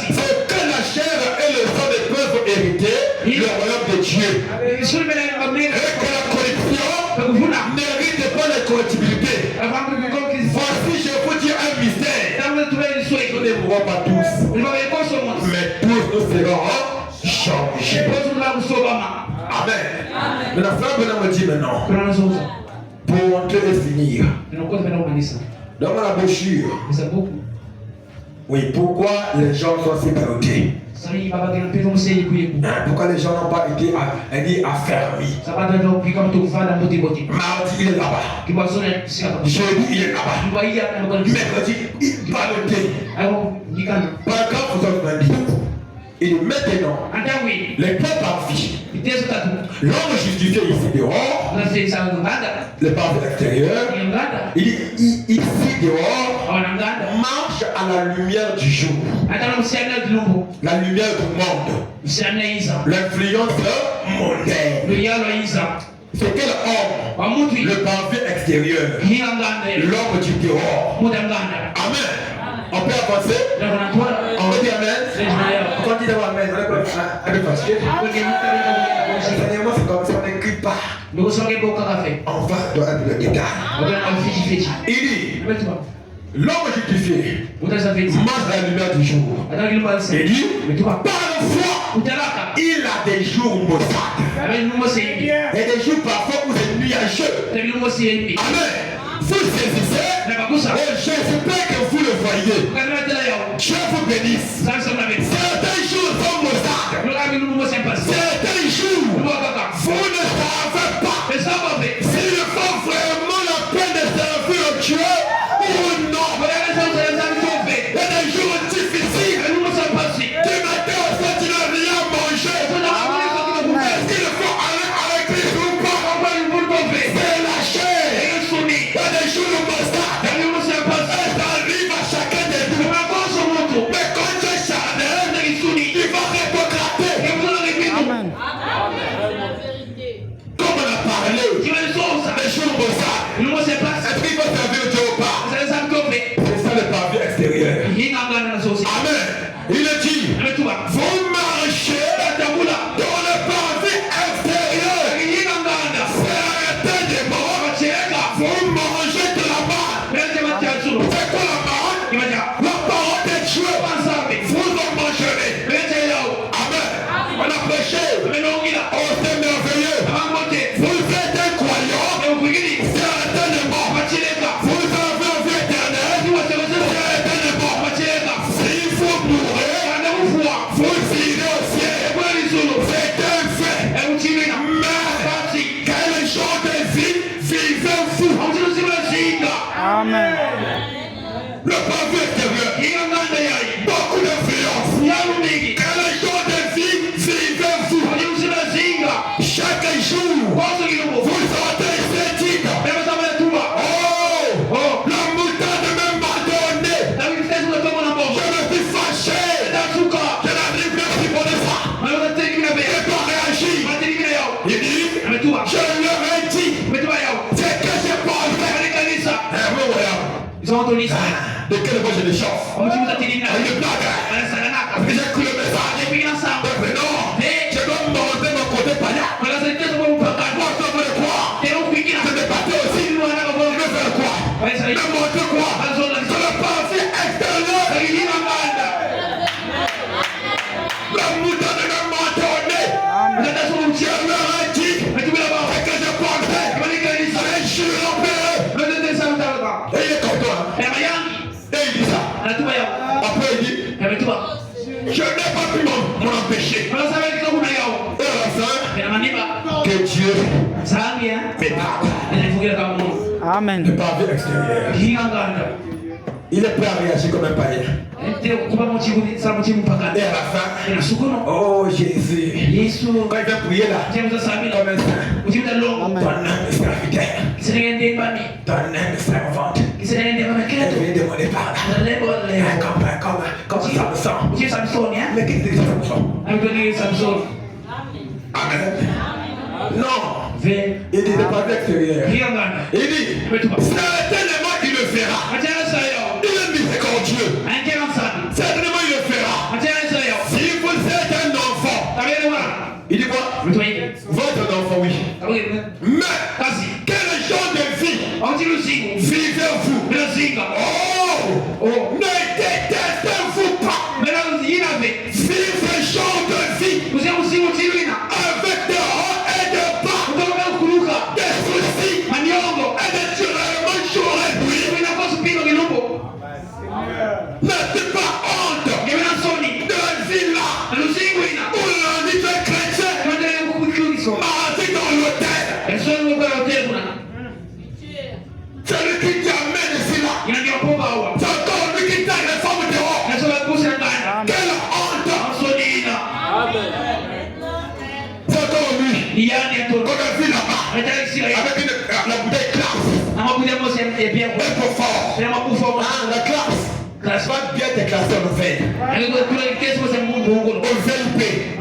C'est que la chair et le sang ne peuvent hériter le royaume de Dieu. Et que la corruption n'hérite pas la corruptibilité. Voici, je vous dis un mystère. Nous ne mourrons pas tous. Mais tous nous serons changés. Amen. Mais la femme me dit maintenant, pour entrer et finir, dans la brochure, oui, pourquoi les gens sont si perdus? Pourquoi les gens n'ont pas été affermis? Mardi, il est là-bas. Jeudi, il est là-bas. Mercredi, il va noter. Paragraphe 70. Il dit maintenant, les peuples en vie. L'homme justifié ici dehors, le parfait extérieur, il dit ici dehors, marche à la lumière du jour, la lumière du monde, l'influence mondaine. C'est quel homme? Le parfait extérieur, l'homme du dehors. Amen. On peut avancer? On peut dire amen? On dit d'abord amen. Parce que l'enseignement c'est comme ça, on n'écrit pas. On va dans le détail. Il dit, l'homme justifié marche à la lumière du jour. Il dit, par la foi, il a des jours maussades. Et des jours parfois où c'est nuageux. Amen. Vous saisissez, et j'espère que vous le voyez. Dieu vous bénisse. Certains jours sont maussades. Certains jours, vous ne savez pas s'il faut vraiment la peine de servir Dieu ou non. Il y a des jours difficiles. Du matin au soir, tu n'as rien mangé. Est-ce qu'il faut aller à l'église ou pas? C'est la chair. Il y a des jours maussades. Ça arrive à chacun de nous. Mais quand tu es charnel, De quelle voix je les chauffe? Une blague. Parce que j'ai cru le message. Mais non, je dois monter mon côté païen. Moi, je veux quoi? Je me battais aussi. Je veux faire quoi? Je me montre quoi? Je le pensée extérieure. La moutarde de m'a donné. Je leur ai dit que je pensais un jour l'opérer. Et il est content. Et il dit ça. Après il dit, je n'ai pas pu m'en empêcher. Et à la fin, que Dieu me parle. Amen. Ne pas avec extérieur. Il est prêt à réagir comme un païen. Et à la fin, oh Jésus, quand il vient prier là, comme un saint, ton âme est serviteur, ton âme est servante. Et je vais demander pardon. Comme Samson. Mais qu'est-ce que c'est Samson? Amen. Non. Il dit de pas avec extérieur. Il dit, certainement il le fera. Il est miséricordieux. Certainement il le fera. Si vous êtes un enfant, il dit quoi? Votre enfant, oui. Mais quel genre de vie vivez-vous? Oh, ne détestez-vous pas? Vivez ce genre de vie avec des hauts et des bas, des soucis et des tiraillements jour et nuit. N'ayez pas honte de la vie là où l'on dit que chrétien marche dans l'hôtel. Celui qui t'amène ici là, c'est encore lui qui t'a les femmes dehors. Quelle honte! C'est encore lui. On a vu là-bas avec la bouteille classe. Un peu fort. La classe. Va bien te classer en veille.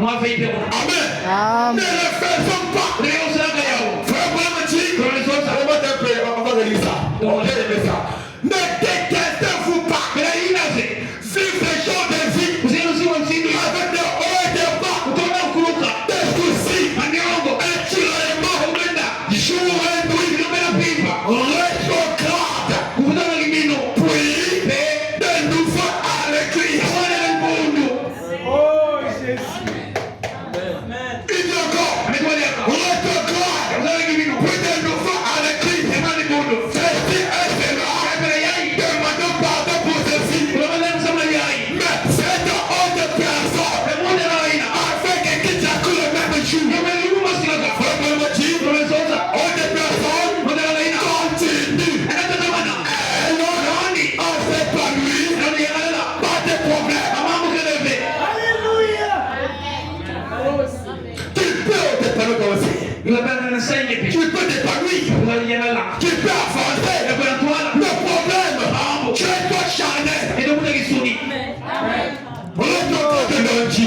Au VIP. Amen. Ne le faisons pas. Frère Bramati, on va relire ça. On va relire ça. Ne détestez-vous pas. Vivez ce genre de vie avec des hauts et des bas, des soucis, un tiraillement, jour et nuit, rétrograde, puis de nouveau à l'église. Oh Jésus. Il dit encore, rétrograde, puis de nouveau à l'église. Ceci est cela. Demandons pardon pour ceci. Mais cette autre personne, avec qui j'accuse le même jour, autre personne continue. On sait pas lui, pas de problème. Alléluia. Tu peux t'épanouir toi aussi. Tu peux t'épanouir. Tu peux avancer. Le problème, tu es toi charnel. Rétrograde de lundi.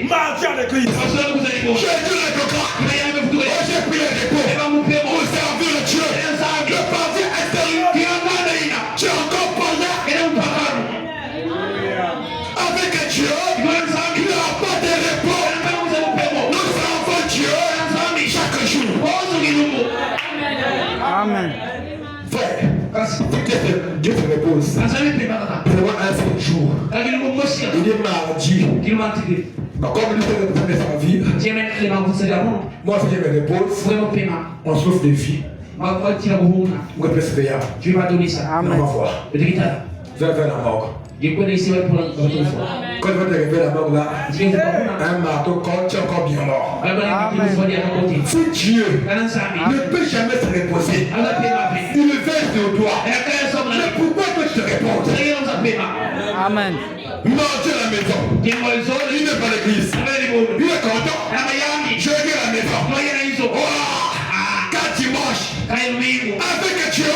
Mardi à l'église. Jeudi rétrograde. J'ai pris le repos. Pour servir le Dieu. Le parti extérieur. Tu es encore pas là. Avec Dieu, il n'y a pas de repos. Nous servons Dieu chaque jour. Amen. Frère, Dieu te repose. C'est vraiment un seul jour. Il est mardi. Bah, comme nous sommes en train de servir, moi si je me repose, on souffre de vie. On va persévérer. Amen. On va voir. Vers la mort. Quand tu vas te réveiller la mort là, un marteau, quand tu es encore bien mort. Si Dieu ne peut jamais se reposer, il le fait sur toi. Mais pourquoi toi tu te reposes? Amen. Manger à la maison. Il n'est pas à l'église. Il est content. Je vais à la maison. Quand tu manges, avec Dieu,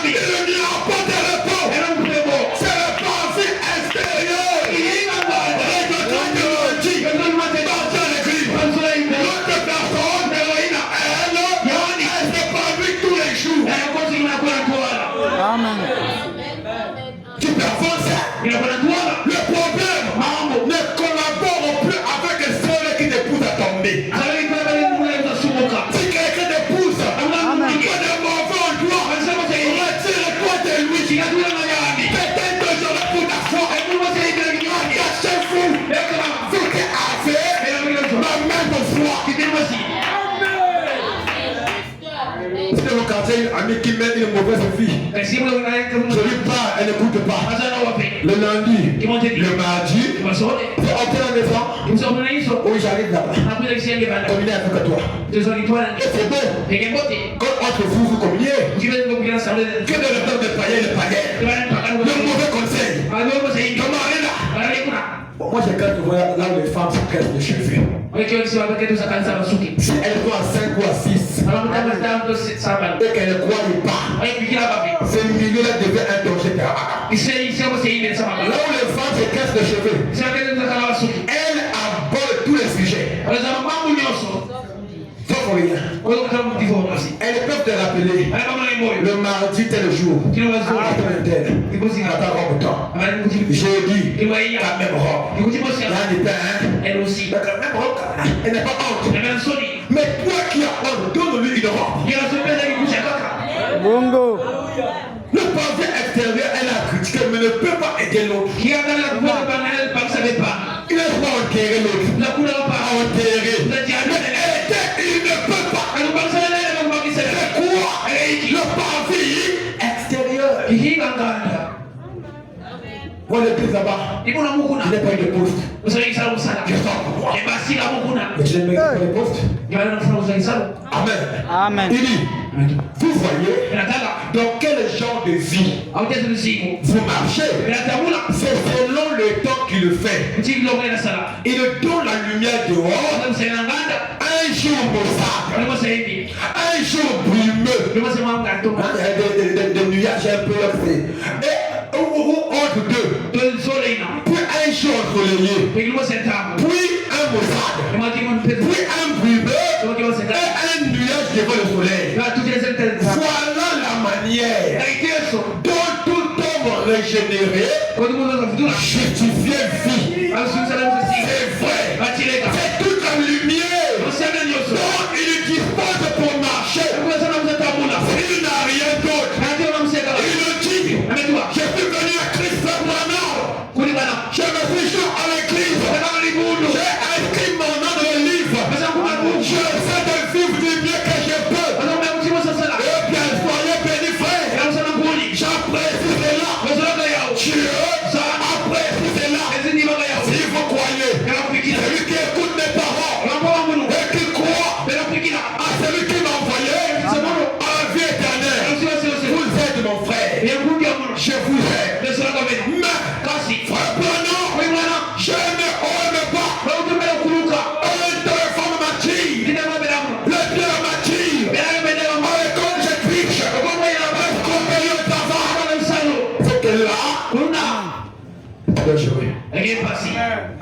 il n'y a pas de repos. C'est le passé extérieur. L'autre personne, elle, elle n'est pas lui tous les jours. Amen. lui parle, elle n'écoute pas. Le lundi, le mardi, tu es entré à la maison. Oui, j'arrive là-bas. Communier avec toi. Et c'est bon. Quand entre vous, vous communiez. Que de le temps de païen le païen. Le mauvais conseil. Comment aller là? Bon, moi j'ai quand même voir là où les femmes se pressent de cheveux. Si elles vont à 5 ou à 6 et qu'elles ne croient pas, ce milieu-là devient un danger. Là où les femmes se cassent les cheveux, elles abordent tous les sujets. Sauf rien. Elles peuvent te rappeler le mardi tel jour. Attends tel. Attends robe temps. Jeudi, la même robe. L'année elle aussi. La même robe. Elle n'est pas honte. Mais toi qui as honte, donne-lui une robe. Bongo. Le parfum extérieur, elle a critiqué, mais ne peut pas aider l'autre. Il ne peut pas enterrer l'autre. Il ne peut pas enterrer. Il ne peut pas. C'est quoi? Le parfum extérieur. Moi, le plus là-bas, il n'est pas eu de poste. Je sors pour moi. Mais je ne mets pas de poste. Amen. Amen. Il dit, vous voyez dans quel genre de vie vous marchez. C'est selon le temps qu'il fait. Il donne la lumière dehors. Un jour maussade. Un jour brumeux. Des nuages un peu lancés. Et entre deux. Puis un jour ensoleillé. Puis un maussade. Puis un brumeux. Et un nuage devant le soleil. Voilà la manière dont tout homme régénéré, justifié vie. C'est vrai. C'est toute la lumière dont il dispose pour marcher. Il n'a rien d'autre. Il dit, je suis venu à Christ maintenant. Je me suis joint à l'église. J'ai inscrit mon nom dans le livre. Je sais de vivre du mieux que je peux. Et bien, soyez bénis, frère. J'apprécie cela. Dieu apprécie cela. Si vous croyez, celui qui écoute mes paroles et qui croit à celui qui m'a envoyé à la vie éternelle, vous êtes mon frère. Je vous aime. Mais, frère Branham, je ne aime pas. Un téléphone m'attire. Le Dieu m'attire. Et comme je triche, c'est que là, on doit jouer.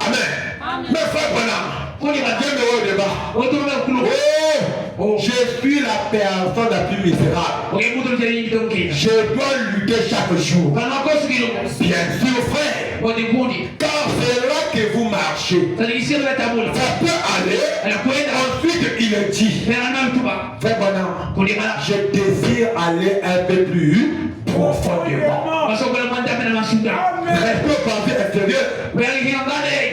Amen. Mais frère Branham, Dieu me voit au débat. Je suis la personne la plus misérable. Je dois lutter chaque jour. Bien sûr, frère. Car c'est là que vous marchez. Ça peut aller. Ensuite, il dit, frère Branham, je désire aller un peu plus profondément. Rester au parti extérieur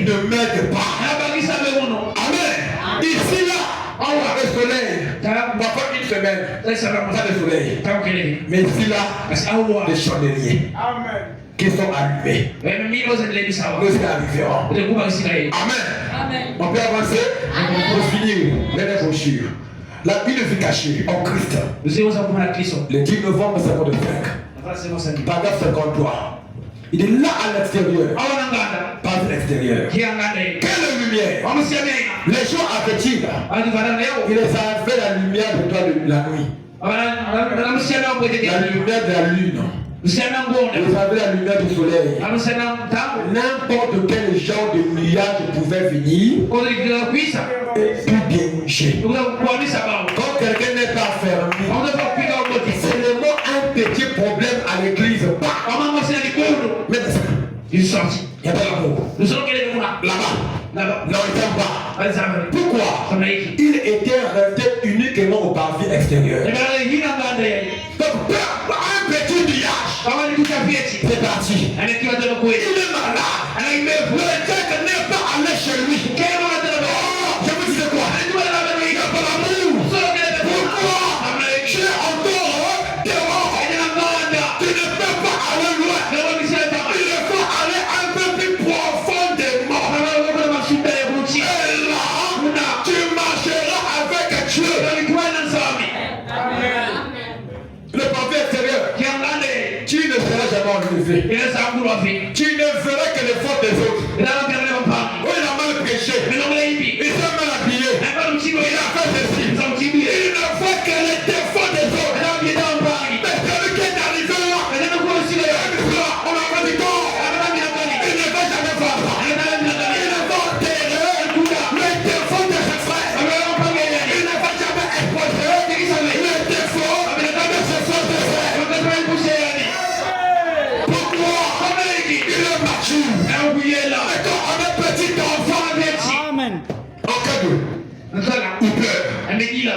ne m'aide pas. Amen. Ici, là, on a le soleil. Parfois une semaine, pas de soleil. Mais ici, là, des chandeliers qui sont allumés. Nous y arriverons. Amen. On peut avancer pour finir les brochures. La une vie cachée en Christ. Le 10 novembre 1955. Paragraphe 53. Il est là à l'extérieur. Pas à l'extérieur. Quelle lumière? Les gens appétissent. Il les a fait la lumière de toi de la nuit. La lumière de la lune. Vous avez la lumière du soleil. N'importe quel genre de nuage pouvait venir et tout dénicher. Quand quelqu'un n'est pas fermé, c'est seulement un petit problème à l'église. Mais il est sorti. Il y a pas l'amour. Là-bas. Non, il t'aime pas. Pourquoi? Il était resté uniquement au parvis extérieur. Donc, un petit nuage. C'est parti. Il est malade. Le tête n'est pas allé chez lui. Je vous disais quoi? Il n'y a pas l'amour. Pourquoi? J'ai encore dehors.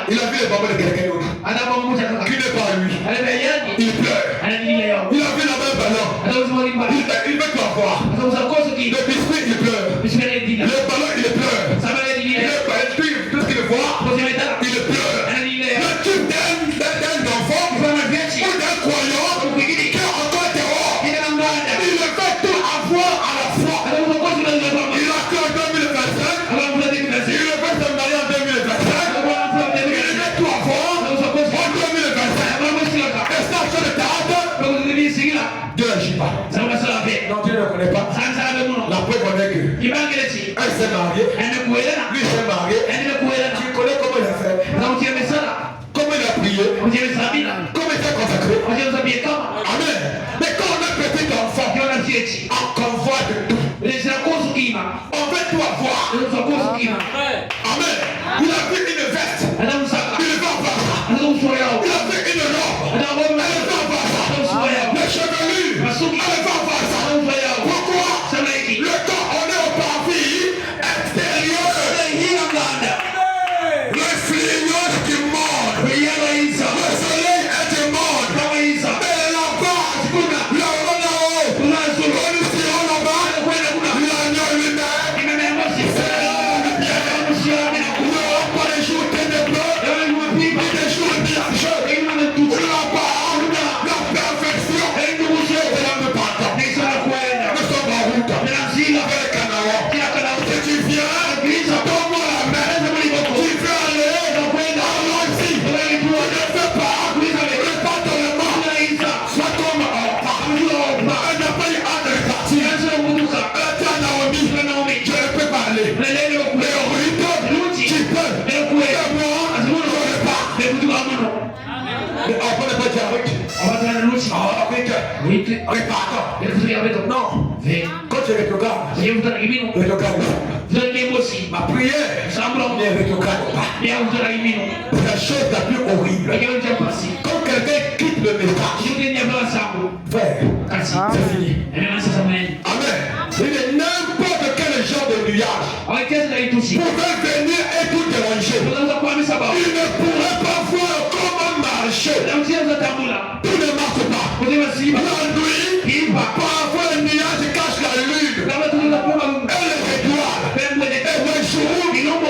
Il a vu les mamans de quelqu'un d'autre qui n'est pas lui. Il pleure. Il a vu la même ballon. Il veut tout avoir. Le biscuit, il pleure. Le ballon, il pleure. Tout ce qu'il voit, il pleure. Le type d'un enfant ou d'un croyant qui est encore dehors, il veut tout avoir à la fois. Il a que en 2025, il veut se marier en 2025, il veut tout avoir en 2025. Et ça, sur le théâtre, Dieu n'agit pas. Non, Dieu ne connaît pas. La preuve en est que elle s'est mariée, lui s'est marié. Tu connais comment il a fait, comment il a prié, comment il s'est consacré. Amen. Mais quand on a un petit enfant, on convoit de tout. On veut tout avoir. Amen. Il a vu une veste, il veut avoir ça. Il a vu une robe, il veut avoir ça. Les chevelures, il veut avoir ça. Pourquoi? Le temps on est au parvis extérieur. Le flignon du monde, le soleil est du monde. Mais là-bas, là-haut, nous serons là-bas, l'agneau lui-même, c'est nous n'aurons pas les jours ténébreux, ni des jours nuageux. Là-bas, la perfection, c'est là de pardon. Nous sommes en route avec Canaan. Si tu viens, donne-moi la main. Tu veux aller, allons ici. Ne fais pas le pardonnement. Sois comme elle n'a pas eu hâte de repartir. Elle a Naomi, je ne peux pas aller. Mais Ruth, tu peux. Et moi, je ne pas. Mais on ne peut pas dire Ruth. Répare. Non. Quand tu regardes, ma prière ne regarde pas. La chose la plus horrible. Quand quelqu'un quitte le message, frère, c'est fini. Amen. Il est n'importe quel genre de nuage pouvait venir et tout déranger. Il ne pourrait pas voir comment marcher. Tout ne marche pas. La nuit, parfois le nuage cache la lune et les étoiles. Et le jour,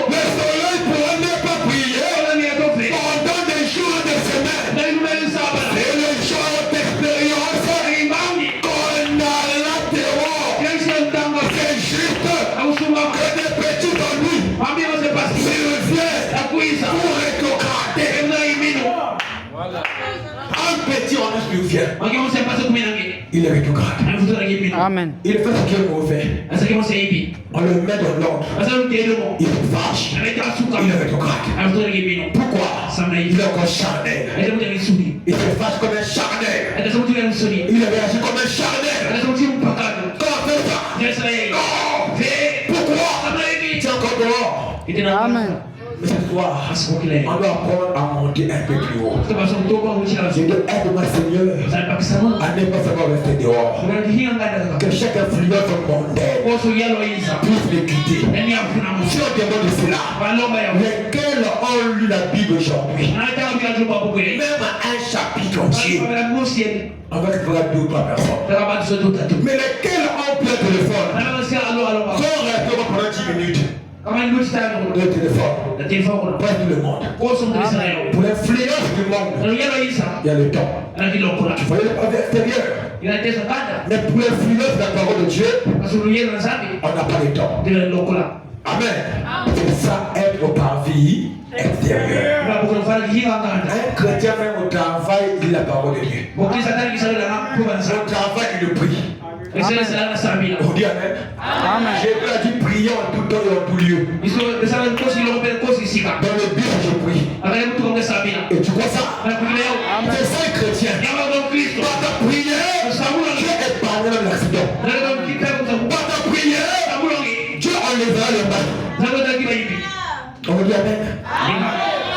le soleil pourrait ne pas briller pendant des jours de semaine. Et les jours d'expérience qu'on a là dehors, c'est juste que des petits ennuis. Il vient pour rétrograder. Un petit ennui vient. Il est rétrograde. Amen. Il fait ce qui est mauvais. On le met dans l'ordre. Il se fâche. Il est rétrograde. Pourquoi? Il est encore charnel. Il se fâche comme un charnel. Il réagit comme un charnel. Quand on fait ça, non. Pourquoi? Tu es encore dehors. Amen. Mais ce soir, on doit apprendre à monter un peu plus haut. Je dois aide-moi, Seigneur, à ne pas savoir rester dehors. Que chaque influence mondaine puisse les quitter. Si on demande cela, lesquels ont lu la Bible aujourd'hui, même un chapitre entier, on va faire 2 ou 3 personnes. Mais lesquels ont plein de téléphone, sont restés pendant 10 minutes. Le téléphone, pas tout le monde. Pour l'influence du monde, il y a le temps. Tu voyais le pavé extérieur. Mais pour l'influence de la parole de Dieu, on n'a pas le temps. Amen. C'est ça, être au parvis extérieur. Un chrétien même au travail, il dit la parole de Dieu. Au travail, il le prie. On dit Amen. J'ai pas dit prier en tout temps et en tout lieu. Dans le but, je prie. Et tu vois ça? C'est ça un chrétien. Pas ta prière, Dieu épargnera l'accident. Pas ta prière, Dieu enlèvera le mal. On dit Amen.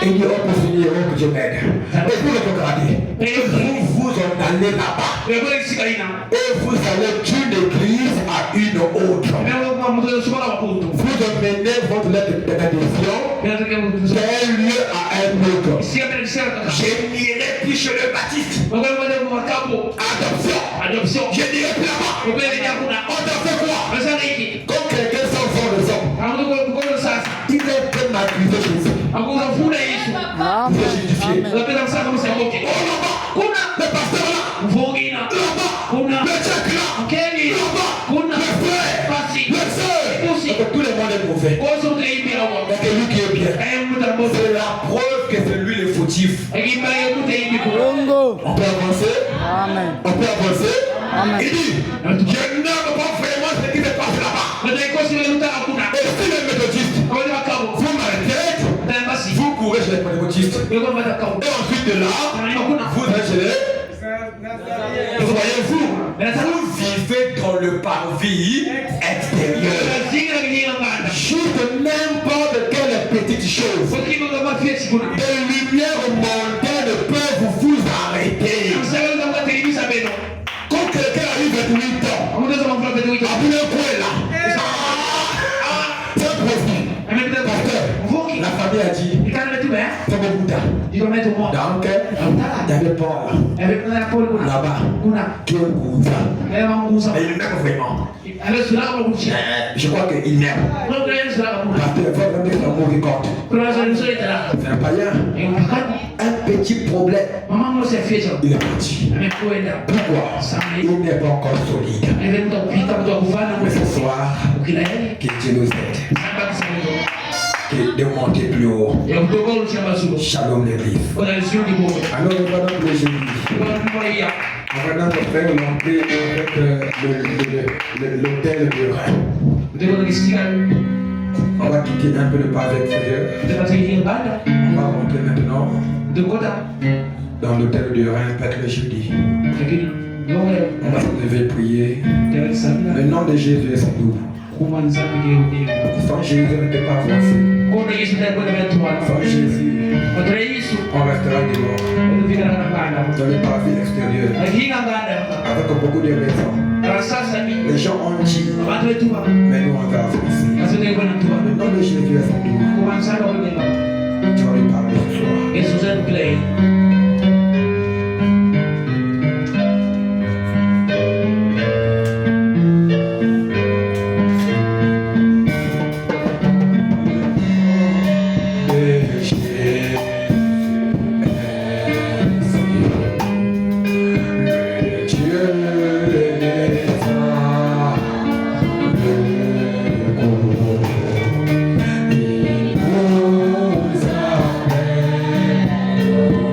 Et il dit, oh pour finir, oh que Dieu m'aide. Et pour le regarder, vous en allez là-bas. Et vous allez d'une église à une autre. Vous en amener votre lettre d'adhésion d'un lieu à un autre. Je n'irai plus chez le baptiste. Adoption. Je n'irai plus là-bas. On t'a fait quoi? Comme quelqu'un sans fond de sang. Il est peut m'accuser Jésus. Amen. Justifié. Amen. Oh là-bas. Le pasteur là. Là-bas. Le tchèque là. Là-bas. Le frère. Le soeur. Tout le monde est mauvais. Mais c'est lui qui est bien. C'est la preuve que c'est lui le fautif. Bongo. On peut avancer. Amen. On peut avancer. Amen. Il dit, je n'aime pas vraiment ce qui se passe là-bas. Et si les méthodistes, vous m'arrêtez, vous courez chez les pentecôtistes. Et ensuite de là, vous allez chez les... Voyez-vous, vous vivez dans le parvis extérieur. Juste n'importe quelle petite chose. Des lumières mondaines peuvent vous arrêter. Quand quelqu'un arrive à 8 ans, à bout d'un coin là, c'est un profil. La famille a dit, c'est mon Bouddha. Donc, il y avait Paul là-bas, qui est Bouddha. Et il m'aime vraiment. Je crois qu'il m'aime. Parce que vraiment, c'est l'amour qui compte. C'est un païen. Un petit problème. Il est parti. Pourquoi? Il n'est pas encore solide. Mais ce soir, que Dieu nous aide. De monter plus haut. Shalom l'église. Alors nous allons pour le jeudi. On va d'abord faire l'entrée avec l'hôtel de Rhin. On va quitter un peu le pavé extérieur. On va rentrer maintenant dans l'hôtel de Rhin peut-être le jeudi. On va se lever prier. Le nom de Jésus est sans doute. Sans Jésus, on ne peut pas avancer. Sans Jésus, on restera dehors. Dans le pavé extérieur. Avec beaucoup de raisons. Les gens ont dit, mais nous on va avancer. Le nom de Jésus est sans doute. Tu vas lui parler ce soir. Oh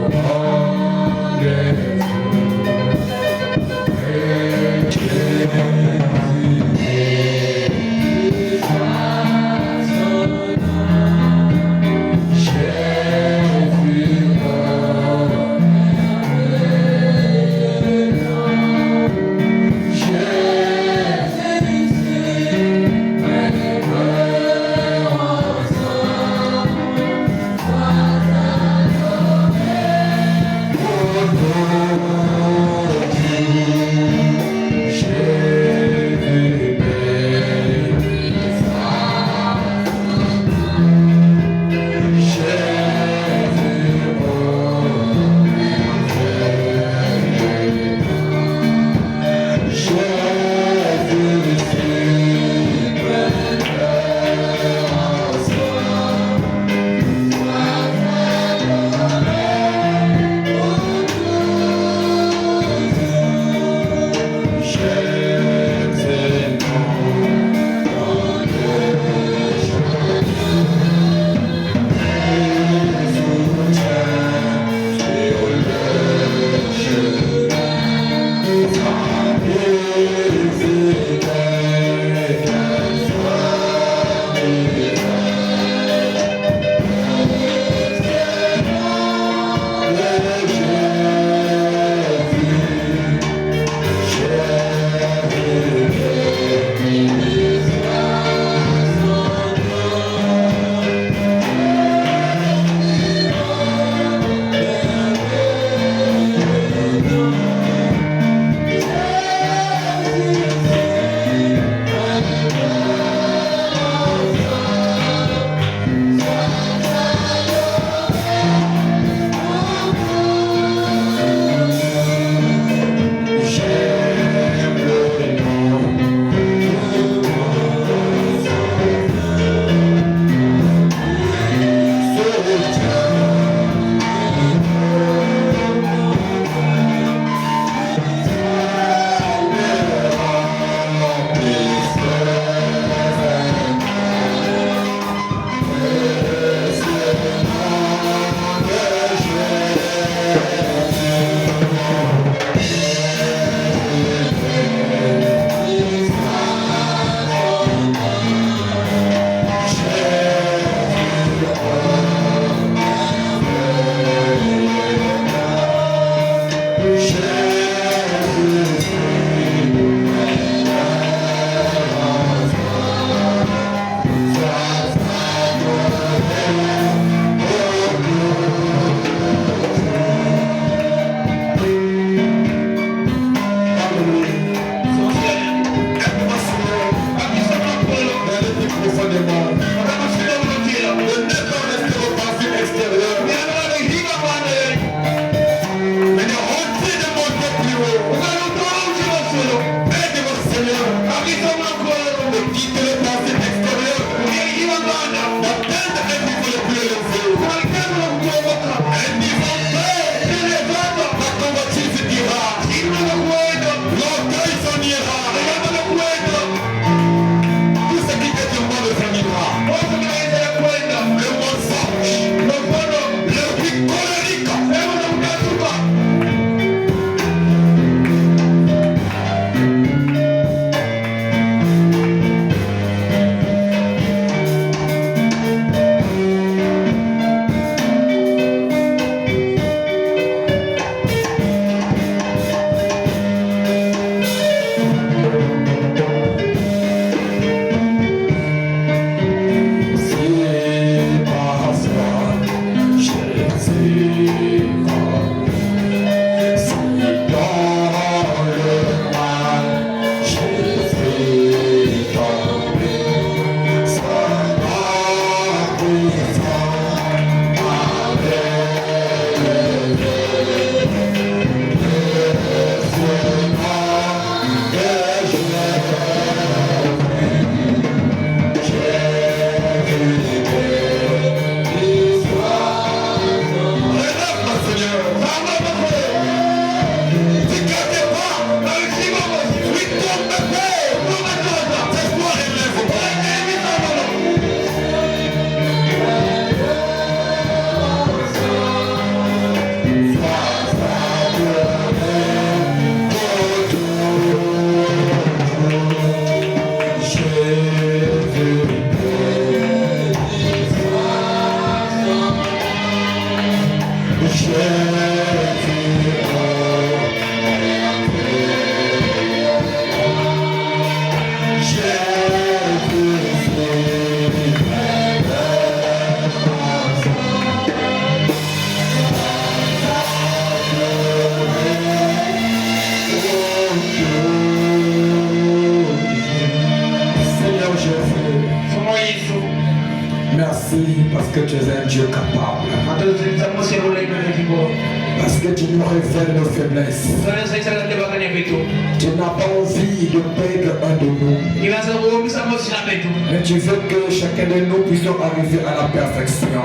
Merci parce que tu es un Dieu capable. Parce que tu nous révèles nos faiblesses. Tu n'as pas envie de perdre un de nous. Mais tu veux que chacun de nous puissions arriver à la perfection.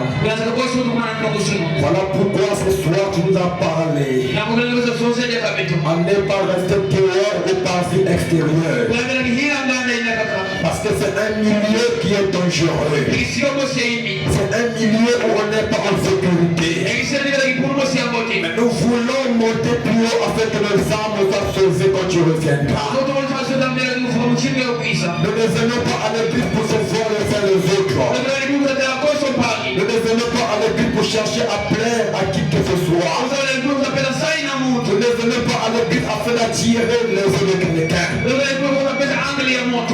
Voilà pourquoi ce soir tu nous as parlé. On n'est pas resté dehors ou par vie extérieure. Parce que c'est un milieu qui est dangereux. C'est un milieu où on n'est pas en sécurité. Mais nous voulons monter plus haut afin que nos âmes soient sauvées quand tu reviendras. Nous ne venons pas à l'église pour se voir les uns les autres. Nous ne venons pas à l'église pour chercher à plaire à qui que ce soit. Nous ne venons pas à l'église afin d'attirer les yeux de quelqu'un.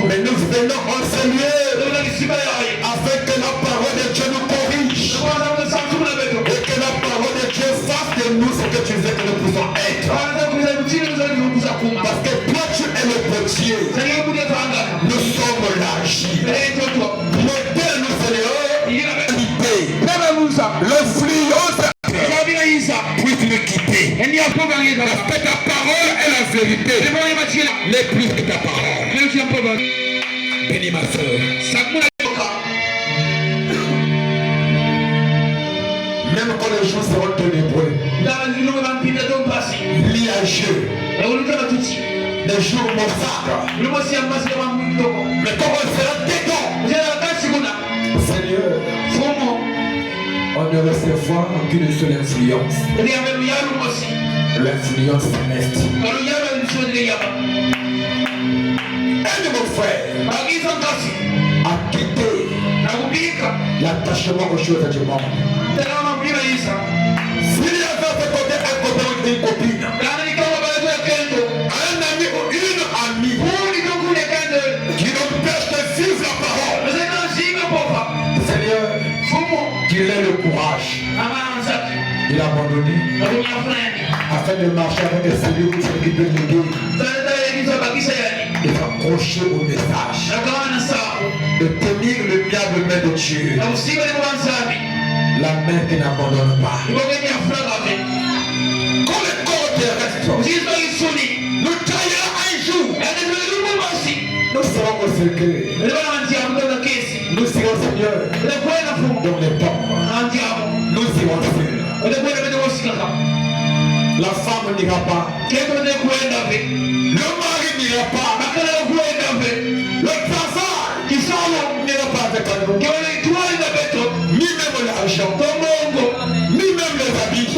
Mais nous venons en Seigneur afin que la parole de Dieu nous corrige. Et que la parole de Dieu fasse de nous ce que tu veux que nous puissions être. Parce que toi tu es le potier. Nous sommes l'agir. Modèle-nous Seigneur. Le fléau puisse nous quitter. Parce que ta parole est la vérité. N'est plus que ta parole. Bénis ma soeur. Même quand les jours seront ténébreux, liageux, les jours massacres, mais quand on sera dedans, Seigneur, on ne recevra qu'une seule influence, l'influence céleste. Un de mon frère a quitté l'attachement aux choses du monde. S'il y avait de côté un copain ou une copine, un ami ou une amie qui n'empêche de vivre la parole, Seigneur, qu'il ait le courage de l'abandonner afin de marcher avec celui qui peut l'aider, de s'accrocher au message, de tenir le diable main de Dieu, la main qui n'abandonne pas. Comme le corps terrestre, nous taillerons un jour. Nous serons au secret. Nous serons Seigneur dans les pommes. Nous serons seuls. La femme n'ira pas. Le mari n'ira pas. Le travail n'ira pas avec nous. Ni même l'argent. Ni même les habits.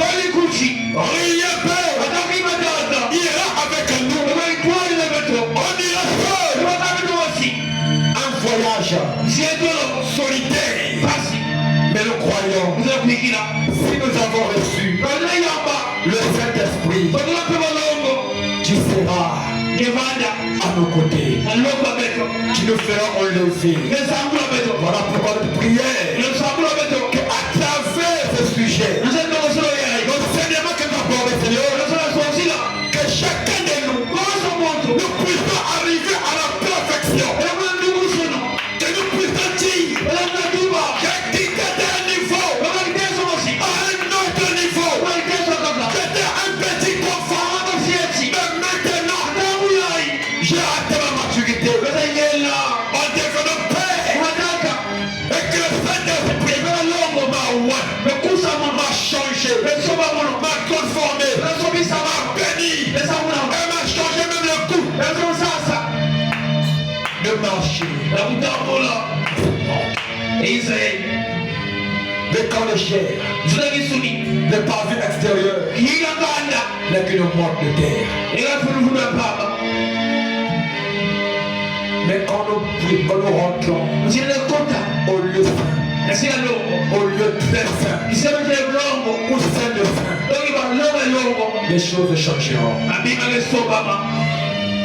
Rien peur. Ira avec nous. On ira seul. Un voyage solitaire. Mais nous croyons, si nous avons reçu le Saint-Esprit, tu seras à nos côtés. Tu nous feras enlever. Voilà pourquoi notre prière, qu'à travers ce sujet, l'enseignement que nous avons, Seigneur, que chacun de nous puissions arriver à la perfection. Que nous puissions dire que quitter d'un niveau à un autre niveau, c'était un petit confort, mais maintenant j'ai atteint ma maturité en devenant père, et que le Saint-Esprit m'a changé, m'a transformé, m'a béni, et m'a changé même le goût de marcher. Mais quand le chair n'est pas vu extérieur, n'est qu'une motte de terre. Mais quand nous rentrons au lieu saint, au lieu très saint, au sein de saint, les choses changeront.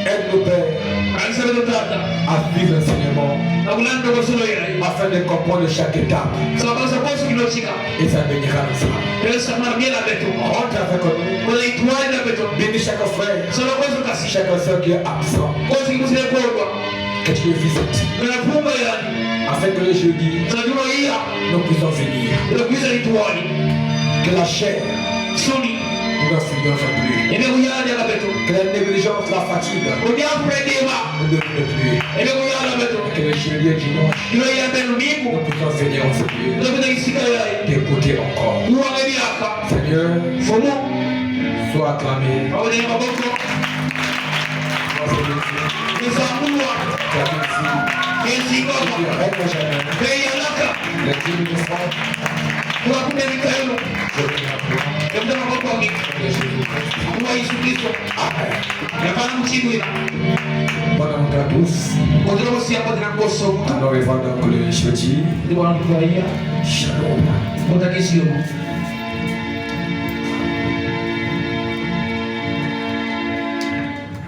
Aide-nous, Père, à suivre l'enseignement afin de comprendre chaque étape. Et ça bénira ensemble. Rentre avec nous. Bénis chaque frère, chaque soeur qui est absent. que tu les visites. Afin que le jeudi, nous puissions venir. Que la chair nous n'influence plus. Que la négligence, la fatigue ne devienne plus. Que le jeudi et dimanche, nous puissions venir en ce lieu. T'écouter encore. Seigneur, sois acclamé. Pendant tous, nous revendons le jeudi. Shalom.